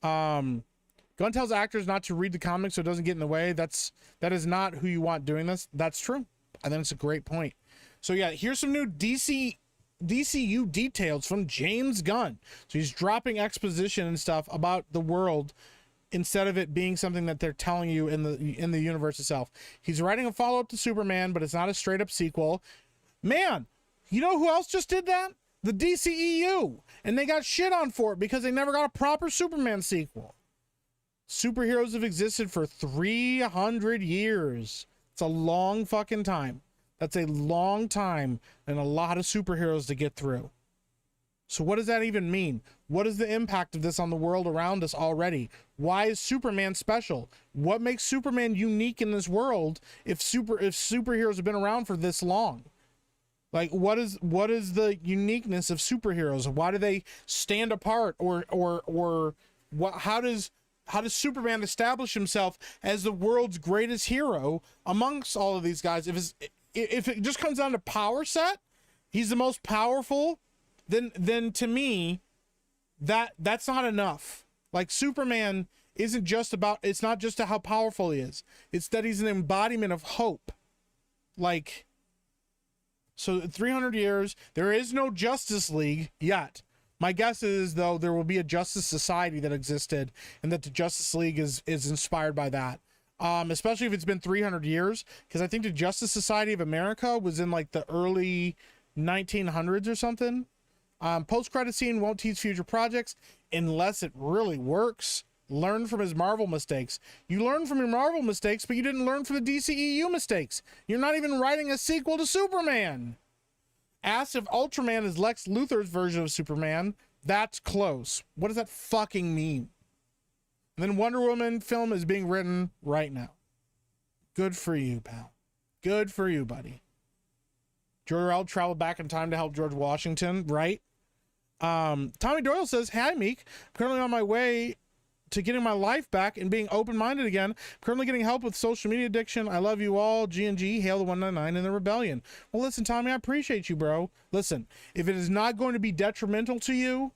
Gunn tells actors not to read the comics so it doesn't get in the way. That is not who you want doing this. That's true. I think it's a great point. So yeah, here's some new DCU details from James Gunn. So he's dropping exposition and stuff about the world instead of it being something that they're telling you in the universe itself. He's writing a follow-up to Superman, but it's not a straight up sequel. Man, you know who else just did that? The DCEU, and they got shit on for it because they never got a proper Superman sequel. Superheroes have existed for 300 years. It's a long fucking time. That's a long time and a lot of superheroes to get through. So what does that even mean? What is the impact of this on the world around us already? Why is Superman special? What makes Superman unique in this world if superheroes have been around for this long? Like, what is the uniqueness of superheroes? Why do they stand apart? Or what? How does Superman establish himself as the world's greatest hero amongst all of these guys? If it just comes down to power set, he's the most powerful. Then to me, that's not enough. Like Superman isn't just about, it's not just how powerful he is. It's that he's an embodiment of hope. Like, so 300 years, there is no Justice League yet. My guess is, though, there will be a Justice Society that existed, and that the Justice League is inspired by that. Especially if it's been 300 years, because I think the Justice Society of America was in like the early 1900s or something. Post-credit scene won't tease future projects unless it really works. Learn from his Marvel mistakes. You learn from your Marvel mistakes, but you didn't learn from the DCEU mistakes. You're not even writing a sequel to Superman. Asked if Ultraman is Lex Luthor's version of Superman. That's close. What does that fucking mean? And then Wonder Woman film is being written right now. Good for you, pal. Good for you, buddy. Jor-El traveled back in time to help George Washington, right? Tommy Doyle says, "Hi, Meek. Currently on my way to getting my life back and being open-minded again. Currently getting help with social media addiction. I love you all. G&G, hail the 199 and the rebellion." Well, listen, Tommy, I appreciate you, bro. Listen, if it is not going to be detrimental to you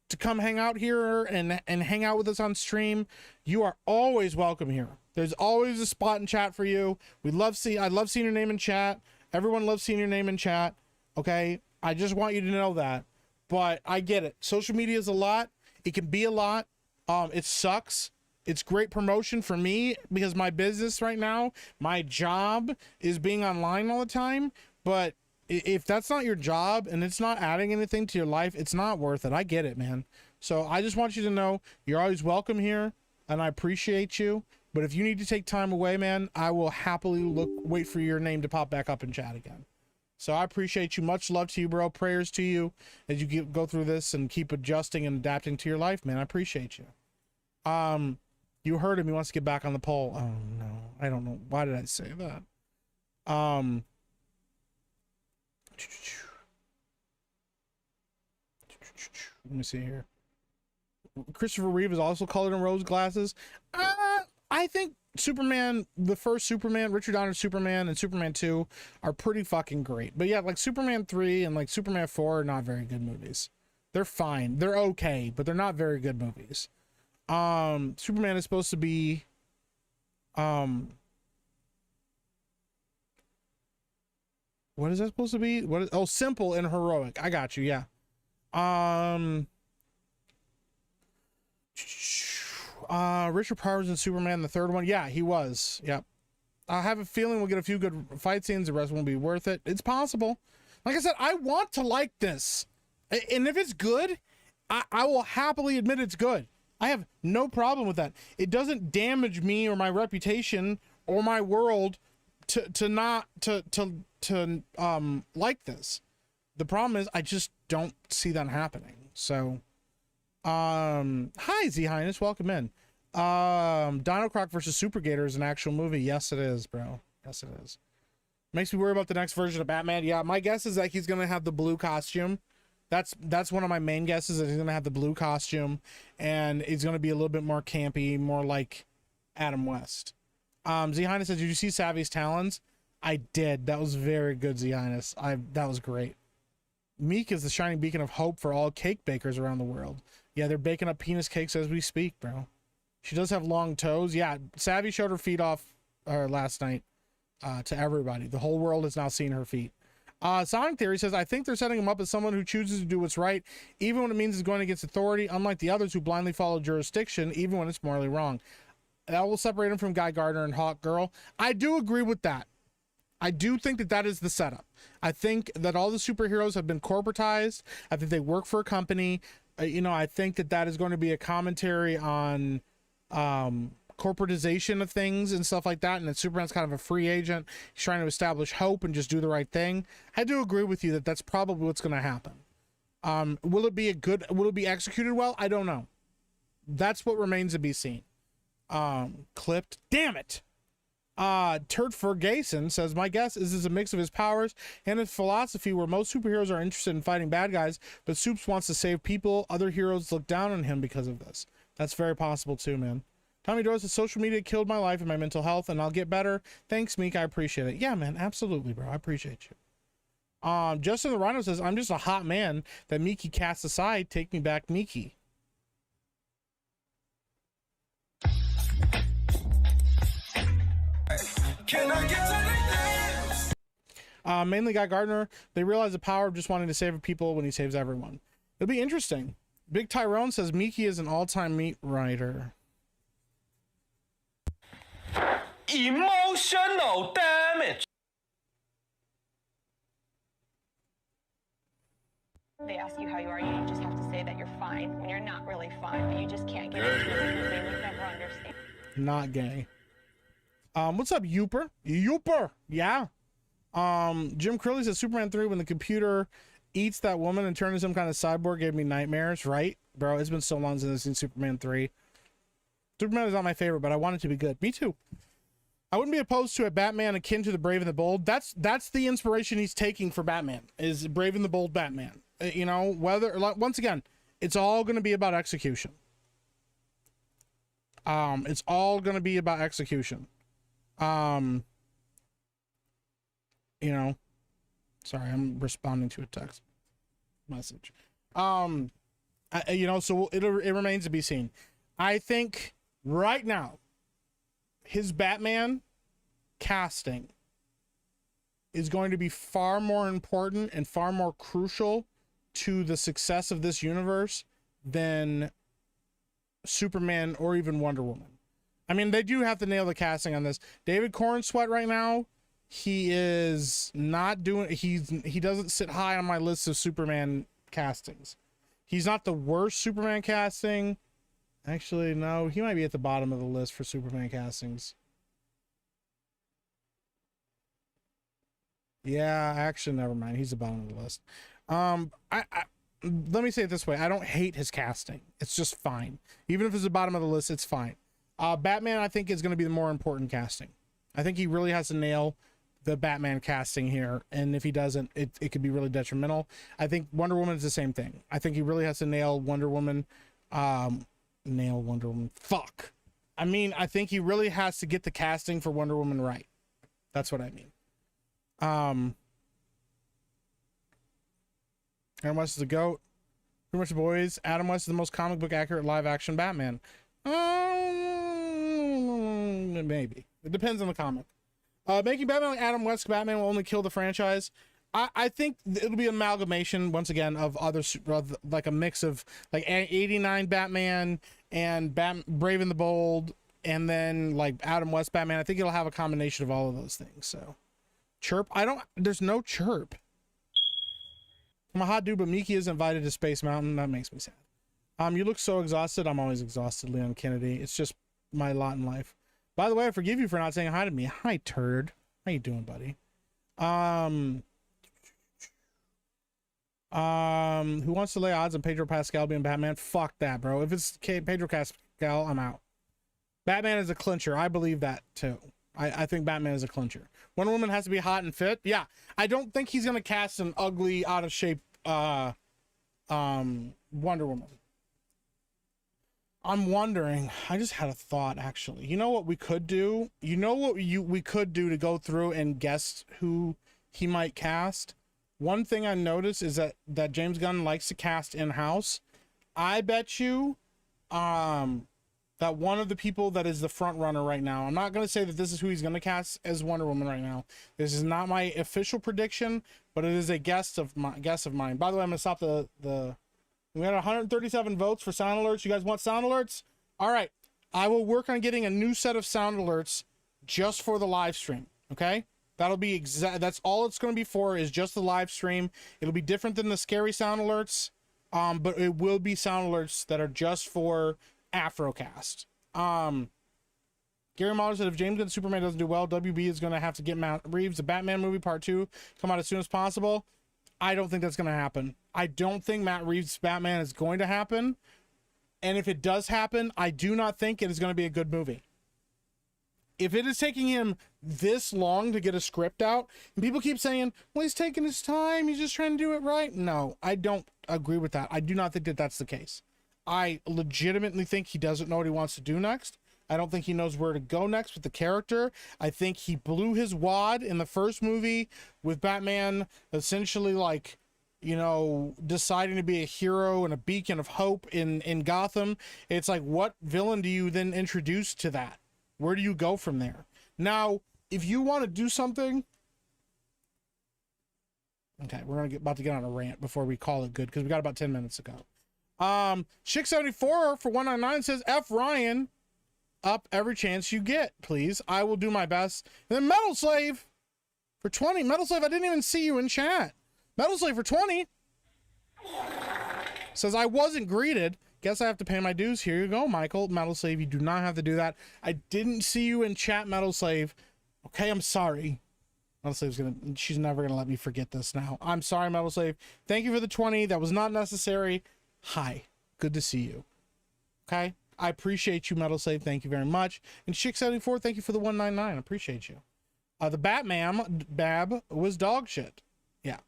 to come hang out here and hang out with us on stream, you are always welcome here. There's always a spot in chat for you. I love seeing your name in chat. Everyone loves seeing your name in chat. Okay? I just want you to know that. But I get it. Social media is a lot. It can be a lot. It sucks. It's great promotion for me because my business right now, my job is being online all the time. But if that's not your job and it's not adding anything to your life, it's not worth it. I get it, man. So I just want you to know you're always welcome here and I appreciate you. But if you need to take time away, man, I will happily wait for your name to pop back up in chat again. So I appreciate you. Much love to you, bro. Prayers to you as you go through this and keep adjusting and adapting to your life, man. I appreciate you. You heard him. He wants to get back on the poll. Oh no, I don't know. Why did I say that? Let me see here. Christopher Reeve is also colored in rose glasses. I think Superman, the first Superman, Richard Donner's Superman and Superman 2 are pretty fucking great. But yeah, like Superman 3 and like Superman 4 are not very good movies. They're fine. They're okay, but they're not very good movies. Superman is supposed to be what is that supposed to be? Simple and heroic. I got you, yeah. Richard Pryor's in Superman, the third one. Yeah, he was. Yep. I have a feeling we'll get a few good fight scenes. The rest won't be worth it. It's possible. Like I said, I want to like this. And if it's good, I will happily admit it's good. I have no problem with that. It doesn't damage me or my reputation or my world to not like this. The problem is I just don't see that happening. So hi Z Highness, welcome in. Dino Croc versus Super Gator is an actual movie. Yes it is, bro. Yes it is. Makes me worry about the next version of Batman. Yeah, my guess is that he's gonna have the blue costume. That's one of my main guesses, that he's gonna have the blue costume and it's gonna be a little bit more campy, more like Adam West. Z Highness says, did you see Savvy's Talons? I did. That was very good, Z Highness. That was great. Meek is the shining beacon of hope for all cake bakers around the world. Yeah, they're baking up penis cakes as we speak, bro. She does have long toes. Yeah, Savvy showed her feet off last night to everybody. The whole world has now seen her feet. Sonic Theory says, I think they're setting him up as someone who chooses to do what's right, even when it means it's going against authority, unlike the others who blindly follow jurisdiction, even when it's morally wrong. That will separate him from Guy Gardner and Hawk Girl. I do agree with that. I do think that is the setup. I think that all the superheroes have been corporatized. I think they work for a company. I think that is going to be a commentary on corporatization of things and stuff like that, and that Superman's kind of a free agent. He's trying to establish hope and just do the right thing. I do agree with you that that's probably what's going to happen. Will it be executed well? I don't know. That's what remains to be seen. Clipped. Damn it. Turd Ferguson says, my guess is a mix of his powers and his philosophy, where most superheroes are interested in fighting bad guys, but Supes wants to save people. Other heroes look down on him because of this. That's very possible too, man. Tommy Doyle says, social media killed my life and my mental health, and I'll get better. Thanks, Meek. I appreciate it. Yeah, man. Absolutely, bro. I appreciate you. Justin the Rhino says, I'm just a hot man that Miki casts aside. Take me back, Miki. Can I get to the dance? Mainly Guy Gardner. They realize the power of just wanting to save people when he saves everyone. It'll be interesting. Big Tyrone says Miki is an all-time meat writer. Emotional damage. They ask you how you are, you just have to say that you're fine when you're not really fine, but you just can't get into it because they would never understand. Not gay. What's up, Youper? Youper! Yeah. Jim Curley says Superman 3 when the computer eats that woman and turns some kind of cyborg gave me nightmares, right? Bro, it's been so long since I've seen Superman 3. Superman is not my favorite, but I want it to be good. Me too. I wouldn't be opposed to a Batman akin to the Brave and the Bold. That's the inspiration he's taking for Batman, is Brave and the Bold Batman. You know, whether, once again, it's all going to be about execution. It's all going to be about execution. You know, sorry, I'm responding to a text message. You know, so it remains to be seen. I think right now, his Batman casting is going to be far more important and far more crucial to the success of this universe than Superman or even Wonder Woman. I mean, they do have to nail the casting on this. David Cornsweet right now, he is not doing, he doesn't sit high on my list of Superman castings. He's not the worst Superman casting. Actually, no, he might be at the bottom of the list for Superman castings. Yeah, actually, never mind. He's the bottom of the list. Let me say it this way. I don't hate his casting. It's just fine. Even if it's the bottom of the list, it's fine. Batman, I think, is going to be the more important casting. I think he really has to nail the Batman casting here. And if he doesn't, it could be really detrimental. I think Wonder Woman is the same thing. I think he really has to nail Wonder Woman. Fuck. I mean, I think he really has to get the casting for Wonder Woman right. That's what I mean. Aaron West is the GOAT. Pretty much the boys. Adam West is the most comic book accurate live action Batman. Maybe. It depends on the comic. Making Batman like Adam West's Batman will only kill the franchise. I think it'll be an amalgamation once again of other like a mix of like 89 Batman and Brave and the Bold, and then like Adam West Batman. I think it'll have a combination of all of those things. So Chirp, there's no Chirp. I'm a hot dude, but Miki is invited to Space Mountain. That makes me sad. You look so exhausted. I'm always exhausted, Leon Kennedy. It's just my lot in life. By the way, I forgive you for not saying hi to me. Hi, turd. How you doing, buddy? Who wants to lay odds on Pedro Pascal being Batman? Fuck that, bro. If it's Pedro Pascal, I'm out. Batman is a clincher. I believe that too. I think Batman is a clincher. Wonder Woman has to be hot and fit. Yeah, I don't think he's gonna cast an ugly, out of shape Wonder Woman. I'm wondering, I just had a thought actually. You know what we could do? You know what we could do to go through and guess who he might cast? One thing I noticed is that James Gunn likes to cast in-house. I bet you that one of the people that is the front runner right now, I'm not going to say that this is who he's going to cast as Wonder Woman right now. This is not my official prediction, but it is a guess of mine. By the way, I'm going to stop the we had 137 votes for sound alerts. You guys want sound alerts? All right. I will work on getting a new set of sound alerts just for the live stream. Okay. That'll be that's all it's going to be for, is just the live stream. It'll be different than the scary sound alerts. But it will be sound alerts that are just for Afrocast. Gary Muller said if James Gunn Superman doesn't do well, WB is going to have to get Matt Reeves, the Batman movie part 2, come out as soon as possible. I don't think that's going to happen. I don't think Matt Reeves' Batman is going to happen. And if it does happen, I do not think it is going to be a good movie. If it is taking him this long to get a script out, and people keep saying, well, he's taking his time, he's just trying to do it right. No, I don't agree with that. I do not think that that's the case. I legitimately think he doesn't know what he wants to do next. I don't think he knows where to go next with the character. I think he blew his wad in the first movie with Batman essentially like, you know, deciding to be a hero and a beacon of hope in Gotham. It's like, what villain do you then introduce to that? Where do you go from there? Now, if you want to do something, okay, we're about to get on a rant before we call it good because we got about 10 minutes to go. Chick74 for 199 says, F Ryan up every chance you get, please. I will do my best. And then Metal Slave for 20. Metal Slave, I didn't even see you in chat. Metal Slave for 20 says, I wasn't greeted. Guess I have to pay my dues. Here you go, Michael. Metal Slave, you do not have to do that. I didn't see you in chat, Metal Slave. Okay, I'm sorry. Metal Slave's she's never gonna let me forget this now. I'm sorry, Metal Slave. Thank you for the 20. That was not necessary. Hi, good to see you. Okay, I appreciate you, Metal Slave. Thank you very much. And Chick74, thank you for the 199. Appreciate you. The Batman Bab was dog shit. Yeah,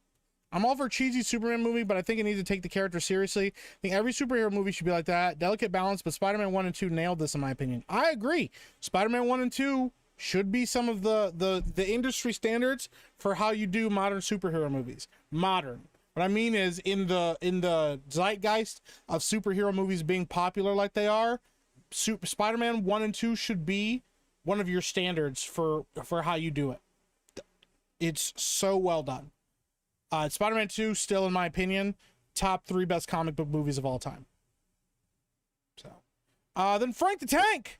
I'm all for a cheesy Superman movie, but I think it needs to take the character seriously. I think every superhero movie should be like that. Delicate balance, but Spider-Man 1 and 2 nailed this in my opinion. I agree. Spider-Man 1 and 2 should be some of the industry standards for how you do modern superhero movies. Modern. What I mean is in the zeitgeist of superhero movies being popular like they are, Spider-Man 1 and 2 should be one of your standards for how you do it. It's so well done. Spider-Man 2 still, in my opinion, top 3 best comic book movies of all time. So, then Frank the Tank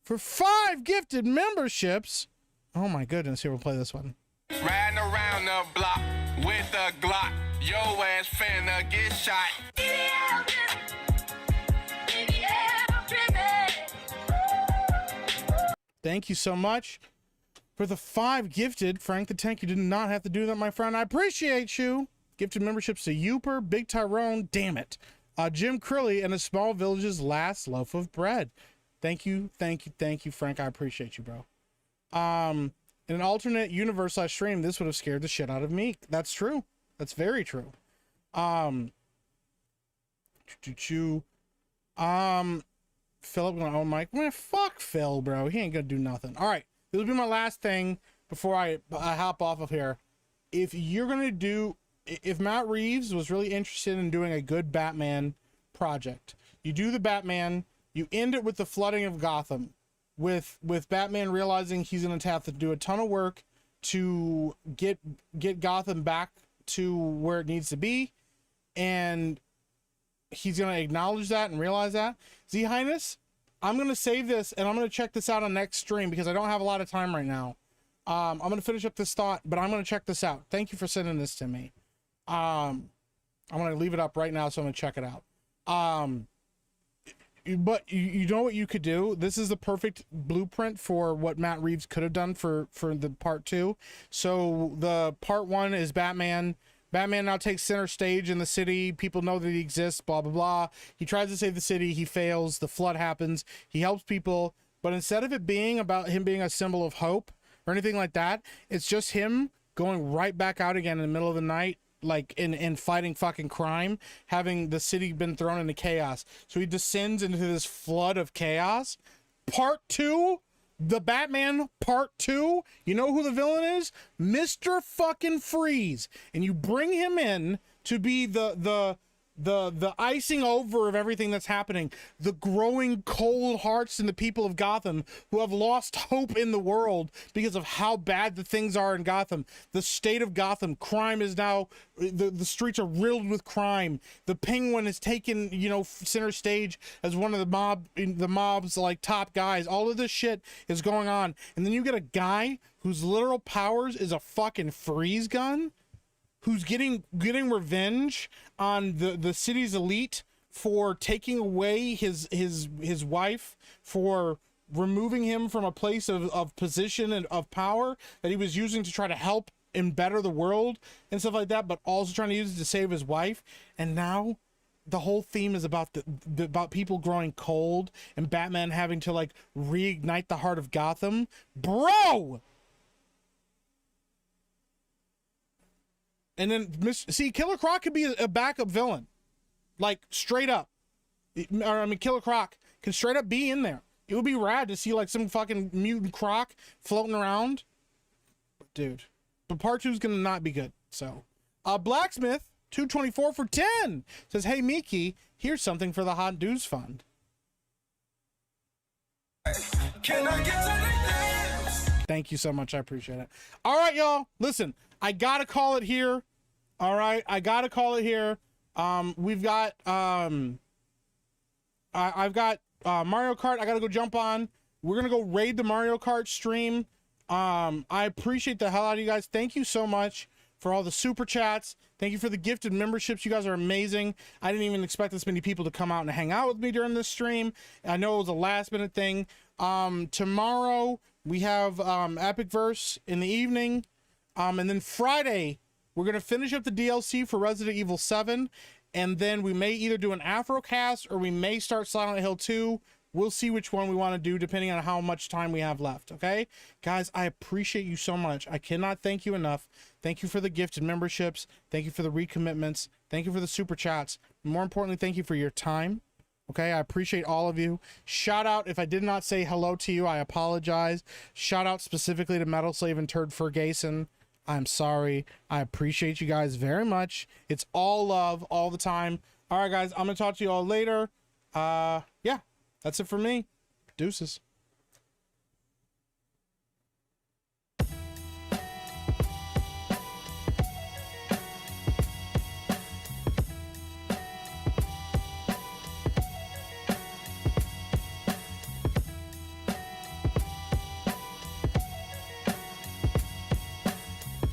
for 5 gifted memberships. Oh my goodness, here we'll play this one. Riding around the block with a Glock. Yo ass finna get shot. Thank you so much for the 5 gifted. Frank the Tank, you did not have to do that, my friend. I appreciate you. Gifted memberships to Youper, Big Tyrone, damn it. Jim Crilly, and a small village's last loaf of bread. Thank you, Frank. I appreciate you, bro. In an alternate universe I stream, this would have scared the shit out of me. That's true. That's very true. Philip going, oh, Mike, man, fuck Phil, bro. He ain't gonna do nothing. All right, this will be my last thing before I hop off of here. If Matt Reeves was really interested in doing a good Batman project, you do the Batman, you end it with the flooding of Gotham, with Batman realizing he's gonna have to do a ton of work to get Gotham back to where it needs to be, and he's gonna acknowledge that and realize that. Z Highness, I'm gonna save this and I'm gonna check this out on next stream because I don't have a lot of time right now. I'm gonna finish up this thought, but I'm gonna check this out. Thank you for sending this to me. I'm gonna leave it up right now, so I'm gonna check it out. But you know what you could do? This is the perfect blueprint for what Matt Reeves could have done for the part 2. So the part 1 is Batman. Batman now takes center stage in the city. People know that he exists, blah, blah, blah. He tries to save the city. He fails. The flood happens. He helps people. But instead of it being about him being a symbol of hope or anything like that, it's just him going right back out again in the middle of the night, like in fighting fucking crime, having the city been thrown into chaos. So he descends into this flood of chaos. Part 2, the Batman part 2, you know who the villain is? Mr. fucking Freeze. And you bring him in to be the icing over of everything that's happening, the growing cold hearts in the people of Gotham who have lost hope in the world because of how bad the things are in Gotham. The state of Gotham, crime is now, the streets are riddled with crime. The Penguin is taken, center stage as one of the mob's like top guys. All of this shit is going on. And then you get a guy whose literal powers is a fucking freeze gun, who's getting revenge on the city's elite for taking away his wife, for removing him from a place of position and of power that he was using to try to help and better the world and stuff like that, but also trying to use it to save his wife. And now the whole theme is about about people growing cold and Batman having to like reignite the heart of Gotham. Bro! And then, Killer Croc could be a backup villain. Like, straight up. Killer Croc can straight up be in there. It would be rad to see, like, some fucking mutant Croc floating around. Dude. But part 2 is going to not be good. So, Blacksmith, 224 for 10. Says, hey, Miki, here's something for the Hot Dudes Fund. Can I get Thank you so much. I appreciate it. All right, y'all. Listen, I gotta call it here. All right, I gotta call it here. We've got I've got Mario Kart. I gotta go jump on. We're gonna go raid the Mario Kart stream. I appreciate the hell out of you guys. Thank you so much for all the super chats. Thank you for the gifted memberships. You guys are amazing. I didn't even expect this many people to come out and hang out with me during this stream. I know it was a last minute thing. Tomorrow we have Epic Verse in the evening. And then Friday, we're going to finish up the DLC for Resident Evil 7. And then we may either do an Afro cast or we may start Silent Hill 2. We'll see which one we want to do depending on how much time we have left. Okay, guys, I appreciate you so much. I cannot thank you enough. Thank you for the gifted memberships. Thank you for the recommitments. Thank you for the super chats. More importantly, thank you for your time. Okay, I appreciate all of you. Shout out, if I did not say hello to you, I apologize. Shout out specifically to Metal Slave and Turd Ferguson. I'm sorry. I appreciate you guys very much. It's all love all the time. All right, guys, I'm going to talk to you all later. Yeah. That's it for me. Deuces.